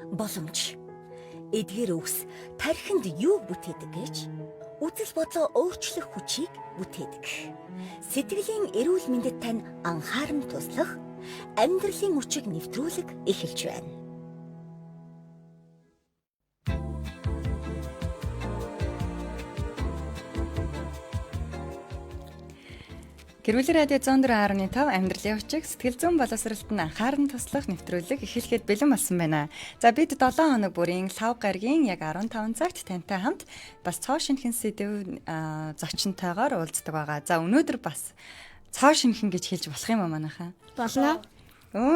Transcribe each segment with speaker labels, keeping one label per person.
Speaker 1: боломж. Эдгээр үгс тархинд юу бүтээдэг гэж үзэл бодлоо өөрчлөх хүчийг бүтээдэг. Сэтгэлийн эрүүл мэндэд тань анхааран туслах, амьдралын хүчийг нэвтрүүлэг эхэлж байна.
Speaker 2: Гэрүүлэн радио 104.5 амьдралын хүчийг сэтгэл зүйн боловсролд нь анхааран туслах нэвтрүүлэг эхлэхэд бэлэн болсон байна. За бид 7 хоног бүрийн лав гарагийн яг 15 цагт тантай хамт бас цоо шинхэн сэдв зочинтойгоор уулздаг байгаа. За өнөөдөр бас цоо шинхэн гэж хэлж болох юм аа манайхаа.
Speaker 3: Болно.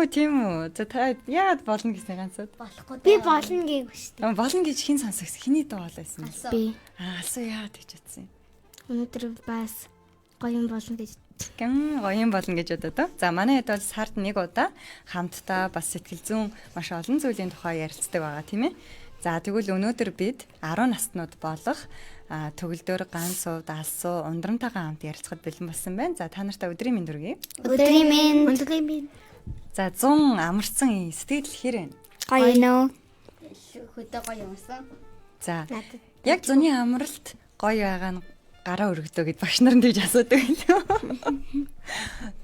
Speaker 2: Тийм үү. За та яагаад болно гэсэн ганцуд?
Speaker 3: Болохгүй. Би болно гэв шүү дээ.
Speaker 2: Болно гэж хэн сонсогс? Хэний дуу байсан бэ?
Speaker 3: Би.
Speaker 2: Алсуу яагаад гэж утсан юм?
Speaker 3: Өнөөдөр бас гоё юм болно гэж
Speaker 2: гоё юм болно гэж бодоод. За манай хэд бол сард нэг удаа хамтдаа бас сэтгэл зүйн маш олон зүйлийн тухай ярилцдаг байгаа тийм ээ. За тэгвэл өнөөдөр бид 10 наснууд болох төгөлдөр, ганц сувд, алсуу, ундрантайгаа хамт ярилцахад бэлэн болсон байна. За та нартай өдрийн мэнд хүргэе.
Speaker 3: Өдрийн мэнд.
Speaker 2: За 100 амарсан сэтгэл хэр вэ?
Speaker 3: Гоё нөө.
Speaker 4: Хөдөө гоё юмсан.
Speaker 2: За яг зуны амралт гоё байгаа нь гараа өргөдөө гэд багш нар нь тэгж асуудаг байлаа.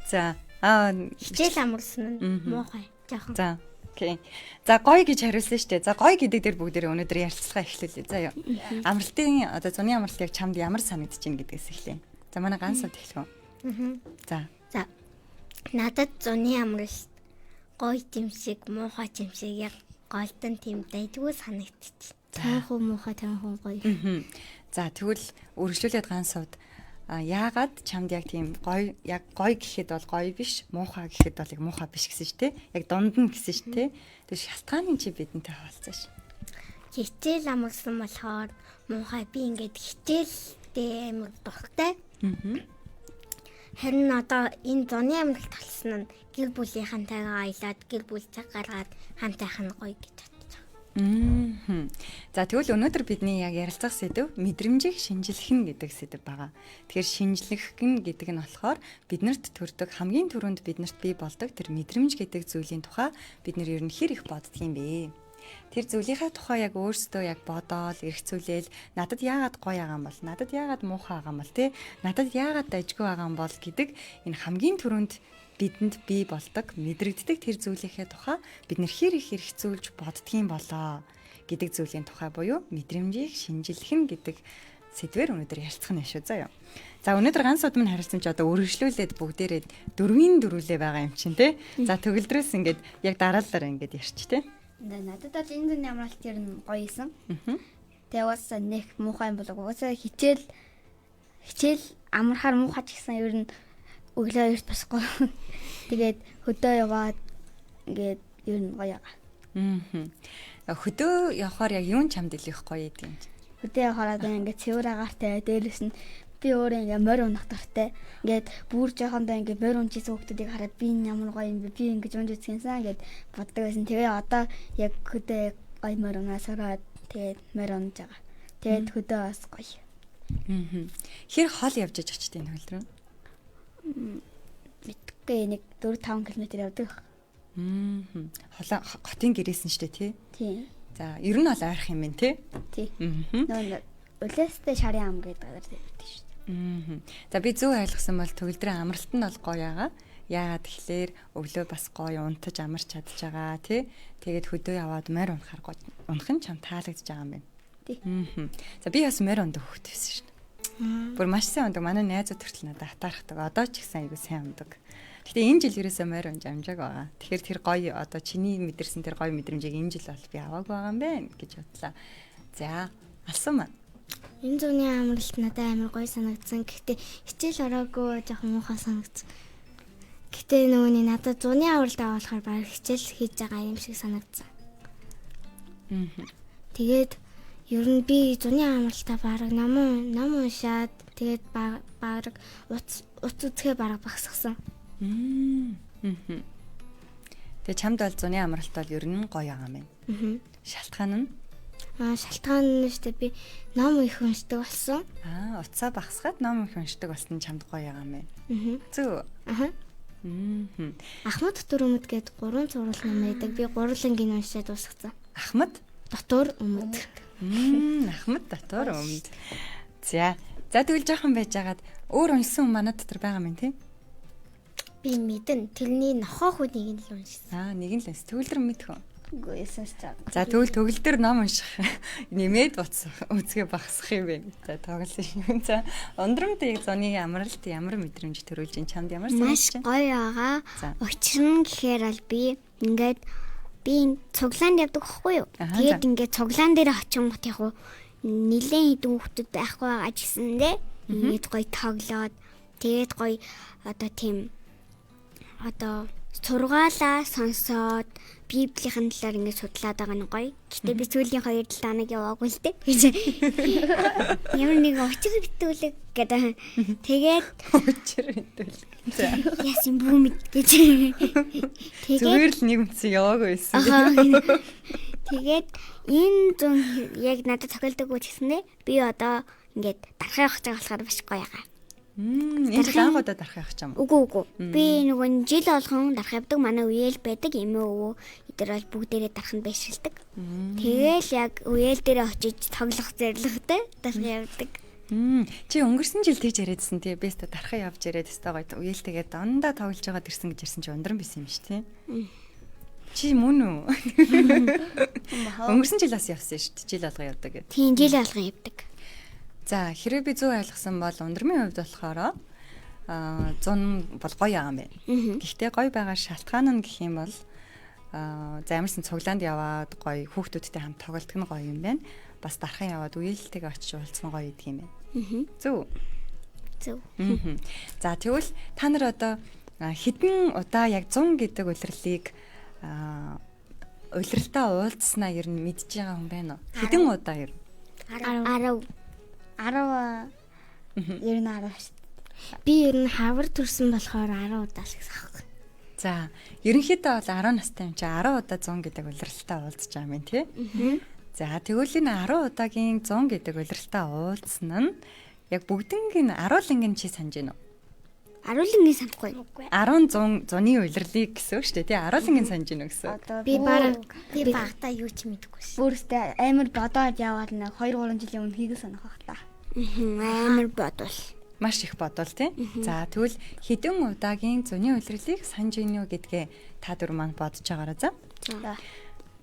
Speaker 2: За
Speaker 3: хичээл амарсан нь муухай. Жохон.
Speaker 2: За окей. За гоё гэж хариулсан шүү дээ. За гоё гэдэг дээр бүгдээ өнөөдөр ярилцлага эхлүүлье. За юу. Амралтын одоо зуны амралт яг чамд ямар санагдаж байна гэдгээс эхлэе. За манай ганц сууд эхлэх үү? За.
Speaker 3: За. Надад зуны амралт гоё юм шиг, муухай юм шиг яг голдон тийм дайггүй санагдчих. Тайхан муухай тайхан гоё.
Speaker 2: За тэгвэл үргэлжлүүлээд ганц сууд яагаад чамд яг тийм гоё яг гоё гэхэд бол гоё биш, муухай гэхэд бол яг муухай биш гэсэн шүү дээ. Яг дунд нь гэсэн шүү дээ. Тэр шалтгааны чи бидэнтэй хаалцааш.
Speaker 3: Хичээл амарсан болохоор муухай би ингээд хичээлдээ амар дуртай. Харин одоо энэ зуны амралт талсан нь гэр бүлийнхантайгаа аялаад гэр бүл цаг гаргаад хамтайх нь гоё гэж бодчих.
Speaker 2: За тэгвэл өнөөдөр бидний яг ярилцах сэдв мэдрэмжийг шинжилэх нь гэдэг сэдв байгаа. Тэгэхээр шинжлэх нь гэдэг нь болохоор биднэрт төрдөг хамгийн түрүүнд биднэрт бий болдог тэр мэдрэмж гэдэг зүйлийн тухай бид нэр ер нь хэр их боддөг юм бэ? Тэр зүйлийнхаа тухай яг өөрсдөө яг бодоол, эргцүүлээл надад яагаад гоё байгаа юм бол, надад яагаад муухай байгаа юм бол те, надад яагаад дайжгүй байгаа юм бол гэдэг энэ хамгийн түрүүнд бидэнд бий болдог, мэдрэгддэг тэр зүйлийнхээ тухай бид нэр хэр их эргцүүлж боддгийм болоо гэдэг зүйлийн тухай буюу мэдрэмжийг шинжилэх нь гэдэг сэдвээр өнөөдөр ярилцах нь шүү заа юу. За өнөөдөр ганц удам нь харилцсан ч одоо үргэлжлүүлээд бүгдээрээ дөрвөлээ байгаа юм чинь те. За төгөлдрөөс ингээд яг дараалалаар ингээд ярьч те.
Speaker 4: Надад бол энэ зуны амралт ер нь гоё исэн. Тэгээ бас нэг муухай юм болов уу? Хичээл амархаар муухай ч гэсэн ер нь өглөө эрт босхгүй. Тэгээд хөдөө яваад ингээд ер нь гоё байгаа.
Speaker 2: Хөдөө явахаар яг юун чамд илэх гоё юм.
Speaker 4: Хөдөө явахаар ингээд цэвэр агаартай дээрээс нь би өөрөө ингээд морь унах дуртай. Ингээд бүр жоохондоо ингээд морь унжсэн хүмүүсийг хараад би ямар гоё юм бэ? Би ингэж унж үзсэнсэн ингээд боддог байсан. Тэгээ одоо яг хөдөө гоё морь унаасараад тэгээд морь унж байгаа. Тэгээд хөдөө бас гоё.
Speaker 2: Хэр хол явж иж очтын төгөлдрөө?
Speaker 4: Мэдгүй нэг 4-5 км явдаг.
Speaker 2: Хотын гэрээсэн шүү дээ тий.
Speaker 4: Тийм.
Speaker 2: За ер нь бол ойрох юм байна тий.
Speaker 4: Тий. Нөө Улаастай шарын ам гэдэг газар байдаг шүү дээ.
Speaker 2: За би зөв ойлгосон бол төгөлдрийн амралт нь бол гоё байгаа. Яагаад тэгэхээр өглөө бас гоё унтаж амарч чадж байгаа тий. Тэгээд хөдөө яваад морь унахаар гоё. Унах нь чам таалагдж байгаа юм байна.
Speaker 4: Тий.
Speaker 2: За би бас морь ундаг хөхт байсан шүү дээ. Бүр маш сайн ундаг. Манай найзууд хүртэл надад хатаархдаг. Одоо ч ихсэн айгу сайн ундаг. Гэтэ энэ жил ерөөсөө морь унж амжааг байгаа. Тэгэхээр тэр гоё одоо чиний мэдэрсэн тэр гоё мэдрэмжийг энэ жил бол би аваагүй байгаа юм байна гэж бодлаа. За, алсан маа.
Speaker 3: Энэ зуны амралт надад амар гоё санагдсан. Гэхдээ хичээл ороогүй жоохон муухай санагдсан. Гэхдээ нөгөөний надад зуны амралт авахаар баг хичээл хийж байгаа юм шиг санагдсан. Тэгээд ер нь би зуны амралтаа баг ном уншаад тэгээд баг утас үзэхээ баг багсгасан.
Speaker 2: Тэгээ чамд бол зуны амралт бол ер нь гоё байгаа юм байна. Шалтгаан нь?
Speaker 3: Шалтгаан нь шүү дээ би ном их уншдаг болсон.
Speaker 2: Утсаа багсгаад ном их уншдаг болсон чамд гоё байгаа юм байна. Зөв.
Speaker 3: Ахмад Төрөмөд гээд 3 зурвал ном байдаг. Би гурвангийн уншаад дуусгасан.
Speaker 2: Ахмад.
Speaker 3: дотор өмд.
Speaker 2: Ахмад дотор өмд. За тэгвэл жоохон байжгаад өөр уншсан хүн манай дотор байгаа юм тий.
Speaker 3: Би мэдэн тэрний нохоо хүнийг нь л уншсан.
Speaker 2: Нэг нь л төгөлдөр мэдхүн.
Speaker 4: Үгүй эсэж чаа.
Speaker 2: За тэгвэл төгөлдөр ном унших нэмээд буцах үзгээ багасах юм бэ. За тоглосон юм. За ундрамд яг зуны амралт ямар мэдрэмж төрүүлж ин чамд ямар
Speaker 3: Маш
Speaker 2: санагдаж
Speaker 3: гоё байгаа. Учир нь гэхээр аль би цуглаанд явдаг байхгүй юу? Тэгээд ингээд цуглаан дээр очингот яг нилээн хідэн хүүхдүүд байхгүй байгаа гэсэндээ ингээд гоё тоглоод тэгээд гоё сургаалаа сонсоод Библийн талаар ингээд судлаад байгаа нь гоё. Гэтэ би сүүлийн 2 талааныг яваагүй л дээ. Ямар нэг учир битүүлэг гэдэг. Тэгээд
Speaker 2: учир битүүлэг. За.
Speaker 3: Ясын бүүмэд гэж.
Speaker 2: Зүгээр л нэг үнсэн яваагүй байсан.
Speaker 3: Тэгээд энэ зүүн яг надад тохиолдоггүй ч гэсэндээ би одоо ингээд дарахаа явах гэж болохоор маш гоё байгаа.
Speaker 2: Энэ анхудаа дарах явах юм.
Speaker 3: Үгүй. Би нөгөө жил болгон дарах явдаг манай үеэл байдаг эмээ өвөө эдгээр бол бүгдээрээ дараханд байшилдаг. Тэгээл яг үеэл дээрээ очиж тоглох зорилготой дарах явдаг.
Speaker 2: Чи өнгөрсөн жил тэгж яриадсэн тий. Би өстө дарахаа явж яриад өстө гоё үеэлтэйгээ дандаа тоглож байгаа ирсэн гэж ярьсан чи ундран бисэн юм шүү тий. Чи мөн үү? Өнгөрсөн жилээс явсан шүү дээ. Жил алга явдаг гэдэг.
Speaker 3: Тийм жил алга явдаг.
Speaker 2: За хэрэг би зөв ойлгосон бол ундрамын хувьд болохоор 100 бол гоё юм байна. Гэхдээ гоё байгаа шалтгаан нь гэх юм бол за ямарсан цуглаанд яваад гоё хүүхдүүдтэй хамт тоглолтог нь гоё юм байна. Бас дархан яваад үеэлтэйгээ очиж уулзсан гоё идэг юм байна. Зөв. За тэгвэл та нар одоо хэдэн удаа яг 100 гэдэг улирлыг улиралтаа уулзснаа ер нь мэдж байгаа хүн байна уу? Хэдэн удаа ер?
Speaker 3: 10
Speaker 4: ер нь 10 шүү.
Speaker 3: Би ер нь хавар төрсөн болохоор 10 удаа л гэсэн аахгүй.
Speaker 2: За ерөнхийдөө бол 10 настай юм чи 10 удаа 100 гэдэг улиралтаа уулзж байгаа юм тий. За тэгвэл энэ 10 удаагийн 100 гэдэг улиралтаа уулзсан нь яг бүгднийг аруулангийн чи санаж байна уу?
Speaker 3: Аруулангийн санахгүй.
Speaker 2: 10 100-ны улирлыг гэсэн үг шүү дээ тий. Аруулангийн санаж байна гэсэн.
Speaker 3: Би багтаа юу ч мэдэхгүй шээ.
Speaker 4: Бүрстэ амар бодоод яваад нэг 2 3 жилийн өмнө хийгээ санах байх та.
Speaker 3: Амар бодвол.
Speaker 2: Маш их бодвол тий. За тэгвэл хэдэн удаагийн 100-ны улирлыг санаж байна уу гэдгээ та дөрөв маань бодож байгаарай за.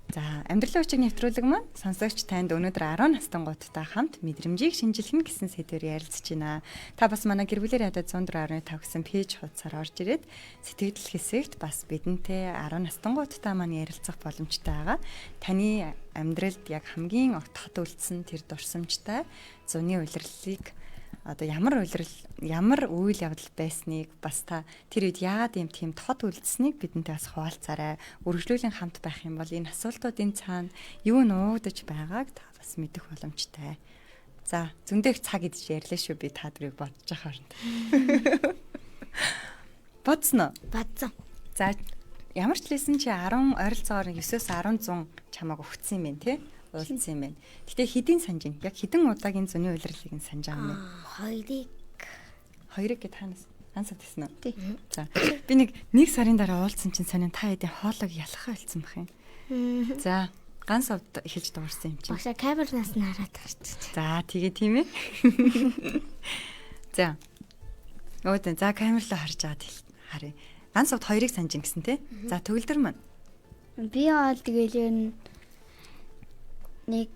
Speaker 2: За амьдралын хүчийг нэвтрүүлэг маань сонсогч танд өнөөдөр 10 настангуудтай хамт мэдрэмжийг шинжилнэ гэсэн сэдвээр ярилцж байна. Та бас манай гэр бүлээр хадаад 104.5 гэсэн пэйж хуудасаар орж ирээд сэтгэл хэсэгт бас бидэнтэй 10 настангуудтай маань ярилцах боломжтой байгаа. Таны амьдралд яг хамгийн огт хот үлдсэн тэр дурсамжтай зуны улирлыг одоо ямар үйл явдал байсныг бас та тэр үед яагаад юм тийм тод үлдсэнийг бидэнтэй бас хуваалцаарай. Үргэлжлүүлэн хамт байх юм бол энэ асуултуудын цаана юу нуугдаж байгааг та бас мэдэх боломжтой. За зөндөө их цаг идэж ярьлаа шүү би та дөрийг бодож байгаа хооронд. Бодсон уу?
Speaker 3: Бодсон.
Speaker 2: За ямар ч лсэн чи 10 ойролцоогоор 9-с 10 100 чамааг өгсөн юм байна тий? Уулзсан юм байна. Гэтэ хэдийн санаж байна? Яг хэдэн удаагийн зуны улирлыг нь санаж байгаа юм бэ? Хоёрыг гэд ханасаа тэсэн үү?
Speaker 4: Тий.
Speaker 2: За би нэг сарын дараа уулзсан чинь сонин та хэдийн хоолойг ялхаа хэлсэн бах юм. За ганц удаа эхэлж дуурсан юм чинь.
Speaker 3: Багшаа камернаас нь хараад гарч.
Speaker 2: За тэгээ тийм ээ. За. Өөдөө за камерлоо харж аваад харъя. Ганц удаа хоёрыг санаж гисэн тий. За төгөлдөр маань.
Speaker 4: Би бол тэгэл ер нь нэг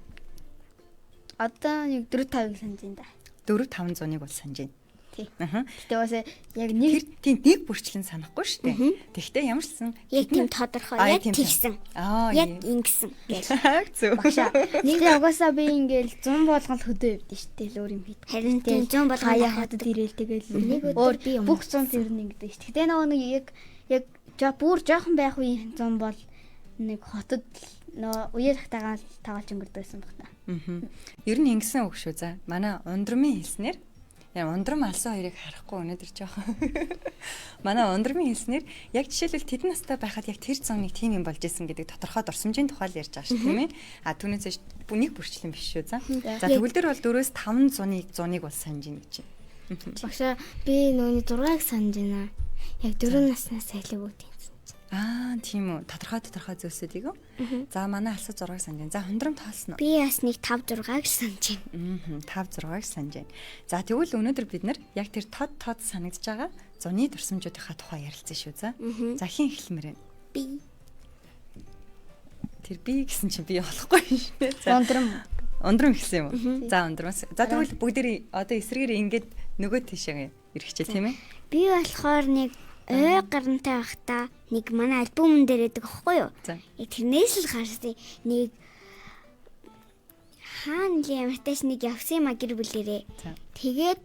Speaker 4: одоо нэг 4 5-ыг санаж байна да.
Speaker 2: 4 500-ыг бол санаж байна.
Speaker 4: Тий.
Speaker 2: Аха.
Speaker 4: Гэтэ бас яг нэг
Speaker 2: бүрчлэн санахгүй шүү дээ. Тэгвэл ямар ч сан
Speaker 3: Яг тийм тодорхой яг тэгсэн. Яг ингэсэн гэж.
Speaker 2: Зөв.
Speaker 4: нэг угаасаа би ингээл 100 болгол хөдөө явдсан шүү дээ л өөр юм хийд.
Speaker 3: Харин тийм 100 болгоо
Speaker 4: хаяа хатад ирээл тэгэл
Speaker 3: нэг өдөр би юм.
Speaker 4: бүх 100 ирнэ гэдэг шүү. Гэтэ нэг яг бүр жоохон байх үеийн 100 бол нэг хотод нөө үеэр хатагаал тагаалж өнгөрдөөсөн баг та.
Speaker 2: Ер нь ингэсэн үг шүү за. Манай ундрамын хэлснээр ундрам алсан хоёрыг харахгүй өнөөдөр жоохон. Манай ундрамын хэлснээр яг жишээлбэл тэдэн настай байхад яг тэр зоныг тийм юм болж исэн гэдэг тодорхой дурсамжийн тухай л ярьж байгаа шүү тийм ээ. А түүнээс нэг бүрчлэн биш шүү за. За төгөлдөр бол 4-с 5 100-ыг бол санаж ийн гэж.
Speaker 3: Багшаа би нөгөөний 6-ыг санаж байна. Яг 4 наснаас илүү бүгдийг.
Speaker 2: Тийм үү. Тодорхой зүйлсүүдийг үү? За манай алсаж 6-ыг санаж байна. За хундрам тоолсон уу?
Speaker 3: Би бас нэг 5 6-ыг санаж байна.
Speaker 2: 5 6-ыг санаж байна. За тэгвэл өнөөдөр бид нар яг тэр тод санагдж байгаа зуны дурсамжуудынхаа тухай ярилцсан шүү. За хин эхлэмээр байна.
Speaker 3: Би
Speaker 2: Тэр би гэсэн чинь би болохгүй шүү. За ундрам эхэлсэн юм уу? За ундрамаас. За тэгвэл бүгдээ одоо эсрэгээр ингээд нөгөө тийшээ ирэхчээ тийм ээ.
Speaker 3: би болохоор нэг ой гарантай байхдаа нэг манай альбомн дээр байдаг аахгүй юу?
Speaker 2: За.
Speaker 3: Тэрнээс л харсан нэг хаан лимтээс нэг явсан юм гэр бүлэрээ.
Speaker 2: За.
Speaker 3: Тэгээд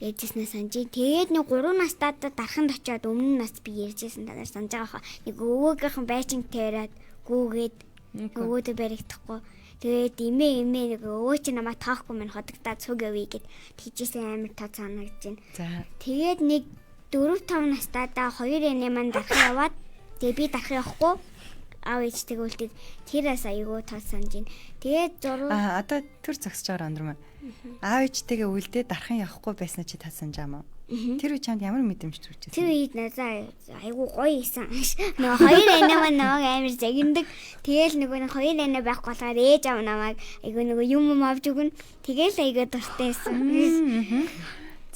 Speaker 3: ярьжсэнээ санджи. Тэгээд нэг 3 настайд дарханд очиод өмнө нас би ярьжсэн танаар санаж байгаа хаа. Нэг өвөөгийнхэн байчин тавиад гүүгээд өвөөдөө баригдахгүй. Тэгээд имээ нэг өвөө чи намайг таахгүй минь ходогдаад цуг явъя гэд тийжсэн амар таа санагдаж байна.
Speaker 2: За.
Speaker 3: Тэгээд нэг 4-5 настайдаа 2 янаа маань дарах яваад тэгээ би дарах явахгүй аав ээж тэгвэл тэрээс аягүй таа санаж байна. Тэгээд
Speaker 2: одоо төр зогсож байгаа ундрам. Аав ээжтэйгээ үлдээ дархан явахгүй байсан чи таа санаж байгаа юм. Тэр үе чамд ямар мэдрэмж төрчихсэн?
Speaker 3: Тэр үед надаа айгүй гоё исэн. Нөгөө 2 янаа маань намайг амар загиндаг. Тэгээл нөгөө 2 янаа байхгүй болохоор ээж аав намайг айгүй нөгөө юм авч өгнө. Тэгээл айгүй дуртай исэн.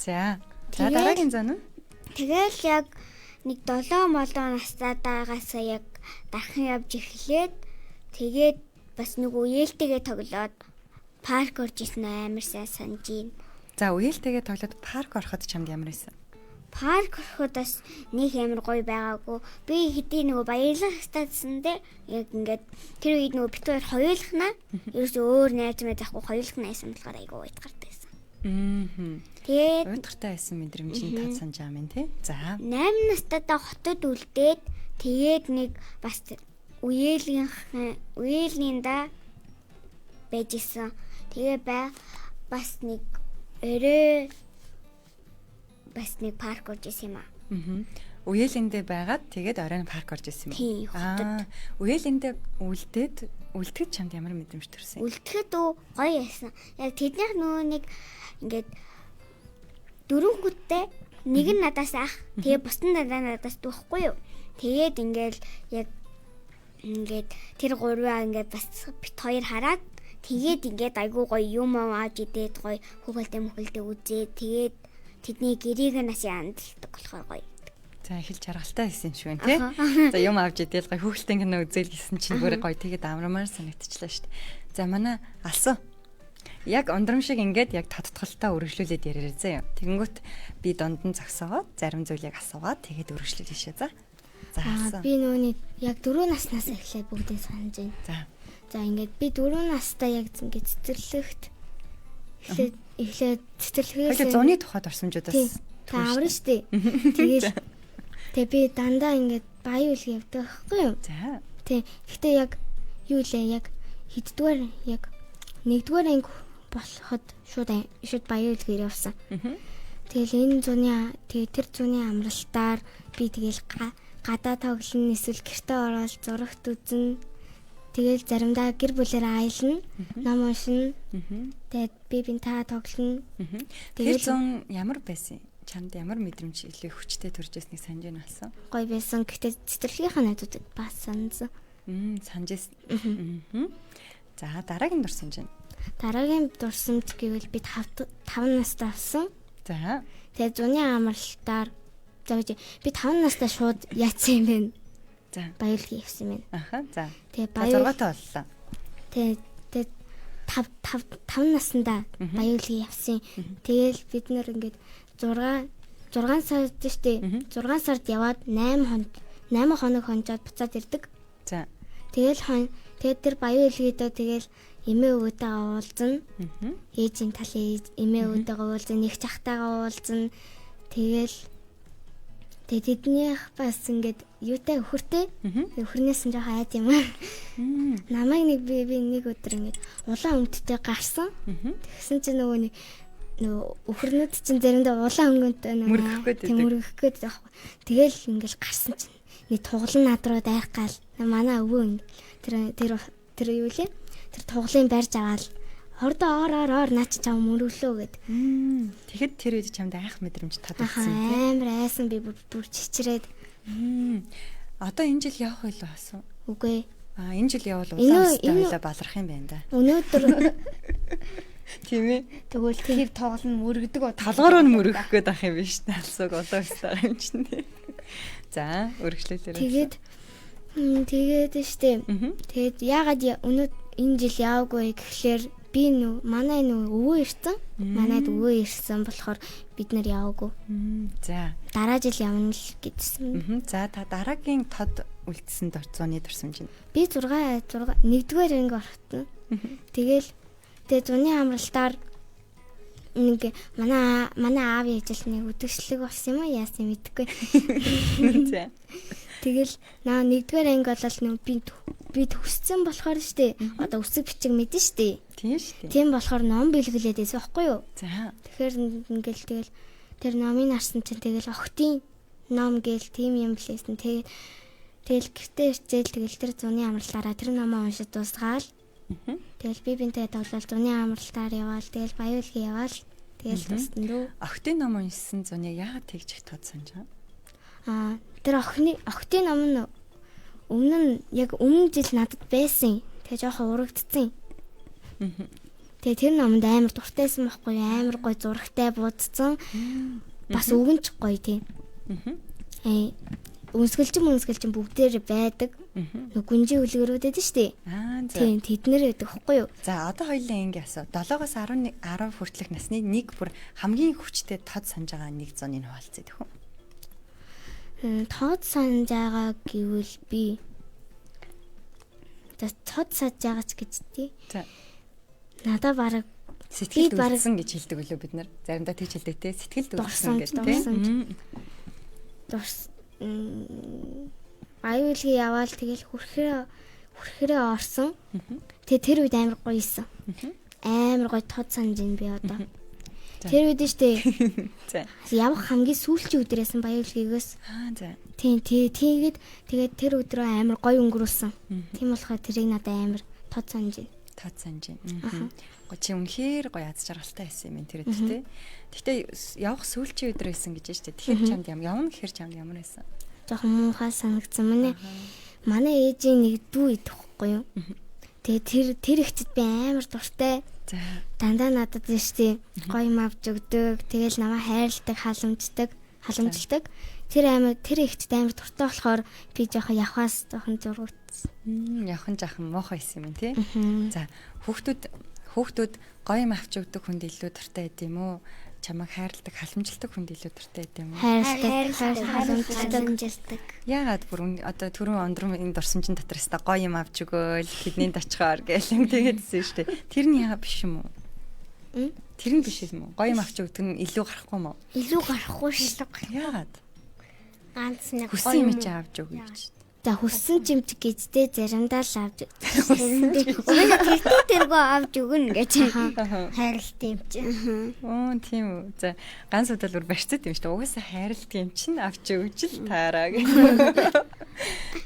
Speaker 2: За. За дараагийн зан нь.
Speaker 3: Тэгээл яг нэг 7 настайдаагаас яг дархан явж эхлээд тэгээд бас нөгөө ээлтэйгээ тоглоод парк орж исэн амар сайн санаж байна.
Speaker 2: За үеэлтэйгээ тоглоод парк ороход чамд ямар байсан?
Speaker 3: Парк ороход бас нэг амар гоё байгаагүй. Би хэдий нөгөө баярлах статсан дээр яг ингээд тэр үед нөгөө бит хоёулахнаа ерөөсөө өөр найз мэдээ ахгүй хоёулахнаа байсан болохоор айгүй уйтгартай байсан. Тэгээд
Speaker 2: уйтгартай байсан мэдрэмжийн тод санаж байгаа юм тий. За
Speaker 3: 8 настайдаа хотод үлдээд тэгээд нэг бас үеэлгийнда байж исэн. Тэгээ бас нэг өрөө бас нэг парк орж исэн юм аа.
Speaker 2: Үеэлэндээ байгаад тэгээд оройн парк орж исэн юм.
Speaker 3: Тийм хотод.
Speaker 2: Үеэлэндээ үлдээд чамд ямар мэдрэмж төрсөн?
Speaker 3: Үлдэхэд гоё байсан. Яг тэднийх нөгөө нэг ингээд 4 хүнтэй нэг нь надаас ах тэгээ бусд нь надаас дүүхгүй юу. Тэгээд ингээд яг ингээд тэр гурваа ингээд бас бит хоёр хараад тэгээд ингээд айгуу гоё юм аваад идээд гоё хүүхэлдээ үзээд тэгээд тэдний гэрийг нас яндалдаг болохоор гоё.
Speaker 2: За эхэлж жаргалтай байсан шүү тий. За юм авч идэл гоё хүүхэлдээ кино үзэл гэсэн чинь бүр гоё тэгээд амрамаар санагдчихлаа шүү дээ. За манай алсуу. Яг ундрам шиг ингээд яг тодтголтой үргэлжлүүлээд яриараа заяа. Тэгэнгүүт би донд нь зогсоогоод зарим зүйлийг асуугаад тэгээд үргэлжлүүлээ шээ за. За алсуу.
Speaker 4: Би нөгөөний яг 4 наснаас эхлээд бүгдийг санаж байна.
Speaker 2: За.
Speaker 4: За ингээд би 4 настай яг ингээд цэцэрлэгт эхлээд цэцэрлэгээс
Speaker 2: хоёул зуны тухайд орсомжуудаас
Speaker 4: таавар штэ. Тэгээ би дандаа ингээд баян үл явдаг байхгүй юу?
Speaker 2: За.
Speaker 4: Гэхдээ яг юу лээ яг хэддүгээр яг 1-р анги болоход шууд баян үлгээр явсан. Тэгэл тэр зуны амралтаар би тэгэл гадаа тоглоно эсвэл гэртээ ороод зурагт үзэн тэгэл заримдаа гэр бүлээр аялна, ном уншина. Тэгээд би бинтаа тоглоно.
Speaker 2: Тэр зун ямар байсан? Чамд ямар мэдрэмж илүү хүчтэй төрж байсныг санаж байна алсан?
Speaker 4: Гоё байсан. Гэхдээ цэцэрлэгийнхаа найзуудад бас сансан.
Speaker 2: Санжсэн. За дараагийн дурсамж нь.
Speaker 4: Дараагийн дурсамж гэвэл би 5 настай болсон.
Speaker 2: За.
Speaker 4: Тэгээд зуны амралтаар би 5 настай шууд яатсан юм байна.
Speaker 2: За.
Speaker 4: Баярлал хийсэн юм байна.
Speaker 2: Аха. За.
Speaker 4: Тэгээд
Speaker 2: 6-тай боллоо.
Speaker 4: Тэгээд 5 наснда баярлал явсан. Тэгэл бид нэр ингээд 6 сард штэ 6 сард яваад 8 хоног хонжоод буцаад ирдэг.
Speaker 2: За.
Speaker 4: Тэгээд тэр баян үлгээдөө тэгэл эмээ өвөтэйгээ уулзна. Ээжийн талын эмээ өвөтэйгээ уулзна, нэг чахтайгаа уулзна. Тэгээд тэднийх бас ингээд юутай өхөртэй. Өхөрнөөс нь жоохон айд юм аа. Намайг нэг би нэг өдөр ингээд улаан өмдтэй гарсан. Тэгсэн чинь нөгөө өхөрнүүд чинь заримдаа улаан өнгөнтэй мөргөх гээд байхгүй. Тэгэл ингээд гарсан чинь нэг туглан над руу дайх гал манай өвөө тэр юу лээ? Тэр туглын барьж аваад хордоо оор наач чам мөрөглөө гэд.
Speaker 2: Тэгэхэд тэр үед чамд айх мэдрэмж татагдсан
Speaker 4: тийм. Амар айсан би бүр чичрээд.
Speaker 2: Одоо энэ жил явах байлгүй хасуу.
Speaker 3: Үгүй.
Speaker 2: Энэ жил явал улаан өстэй хоёлаа баларх юм байна да.
Speaker 3: Өнөөдөр
Speaker 2: Тийм ээ.
Speaker 4: Тэгвэл тэр тоглоом мөрөгдөг ба
Speaker 2: Талгаараа мөрөгөх гээд ах юм биш үү? Алсууг улаан өстэй юм чинь. За, өргөжлөлөөр.
Speaker 3: тэгээд штэ. Тэгээд яагаад энэ жил яваагүй гэхлээр би манай өвөө ирсэн. Манайд өвөө ирсэн болохоор бид нар яваагүй.
Speaker 2: За.
Speaker 3: Дараа жил явна л гэдсэн.
Speaker 2: За та дараагийн тод үлдсэн зуны дурсамж нь.
Speaker 3: Би 1-р анги орхотно. Тэгээд зуны амралтаар нэг манай аав ээж л нэг үдшилэг болсон юм уу яасан мэдэхгүй.
Speaker 2: За.
Speaker 3: Тэгэл 1-р анги болол би төгссөн болохоор штэ. Одоо үсэг бичиг мэдэн штэ.
Speaker 2: Тийм штэ.
Speaker 3: Тийм болохоор ном бэлгэлээд байсан байхгүй юу?
Speaker 2: За.
Speaker 3: Тэгэхээр тэгэл тэр номын харсан чинь тэгэл охтын ном гээл тийм юм блээсэн. Тэгэл гэртээ ирчээл тэгэл тэр зуны амралтаараа тэр номоо уншиж дуусгаал. Тэгэл би бинтээ тоглол зуны амралтаар яваал. Тэгэл баяуулгын яваал. Тэгэл туссан дөө.
Speaker 2: Охтын ном уншсан зуны яагаад тэгж их тод санаж байгаа?
Speaker 3: Тэр охтын ном нь өмнө жил надад байсан. Тэгээ жоохон урагдсан. Тэгээ тэр номонд амар дуртайсан байхгүй амар гой зурагтай буудсан. Бас өгөнч гоё тийм. Үнсгэлчин бүгдээр байдаг. Гүнжийн үлгэрүүд эдэн штэ. Тийм тэднэр байдаг байхгүй юу?
Speaker 2: За одоо хоёулаа ингэ асуу. 7-оос 10 хүртэлх насны нэг бүр хамгийн хүчтэй тод санаж байгаа нэг зуны хуваалцъя гэх юм.
Speaker 3: Тод санаж байгаа гэвэл би тод санаж байгаа ч гэж тий. За. Надаа бараг
Speaker 2: сэтгэлд үлдсэн гэж хэлдэг үлээ бид нар. Заримдаа тийч хэлдэг те. Сэтгэлд үлдсэн гэж те. Аюулгүй яваал тэгэл хүрхээрээ орсон. Тэгээ тэр үед амар гоё исэн. Амар гоё тод санаж ин би одоо. Тэр үед штэ. За.
Speaker 3: Явах хамгийн сүүлчийн өдрөөсөн баяуулгыгээс.
Speaker 2: За.
Speaker 3: Тэгээд тэр өдрөө амар гоё өнгөрүүлсэн. Тийм болохоор тэрийг надад амар тод санаж ин.
Speaker 2: Тод санаж ин. Чи үнэхээр гоё аз жаргалтай байсан юм тэр үед те. Гэхдээ явах сүүлчийн өдөр байсан гэж штэ. Тэгэхээр чамд явна гэхээр чамд ямар байсан?
Speaker 3: Жохон муухай санагдсан. Манай ээжийн нэг дүү идэхгүй юу? Тэгээ тэр ихтэд би амар дуртай.
Speaker 2: За.
Speaker 3: Дандаа надад штэ гоё юм авч өгдөг. Тэгэл намайг хайрладаг, халамжилдаг. Тэр ихтэд амар дуртай болохоор би жоохон явхаас жоохон зургуутсан.
Speaker 2: Явхан жаахан муухай байсан юм тий. За хүүхдүүд гоё юм авч өгдөг хүнд илүү дуртай байд юм уу? Чамайг хайрладаг, халамжилдаг хүнд илүү дуртай байд юм уу?
Speaker 3: Халамжилдаг.
Speaker 2: Яагаад бүр одоо түрүүн ондрын дурсамжийн дотор өста гоё юм авч өгөөл тэднийд очихоор гээл тэгээдсэн шүү дээ. Тэр нь яа биш юм уу? Тэр нь биш юм уу? Гоё юм авч өгдөг нь илүү гарахгүй юм уу?
Speaker 3: Илүү гарахгүй шүү.
Speaker 2: Яагаад?
Speaker 3: Ганц нэг
Speaker 2: хүссэн юм чи авч өгье гэж.
Speaker 3: За хүссэн чимч гэжтэй заримдаа л авч тэргөө авч өгнө гэж хайрлт юм чи.
Speaker 2: Тийм үү. За ганц удаа л барьцаад юм шүү дээ. Угаасаа хайрлт юм чинь авч өгж л таараа гэх.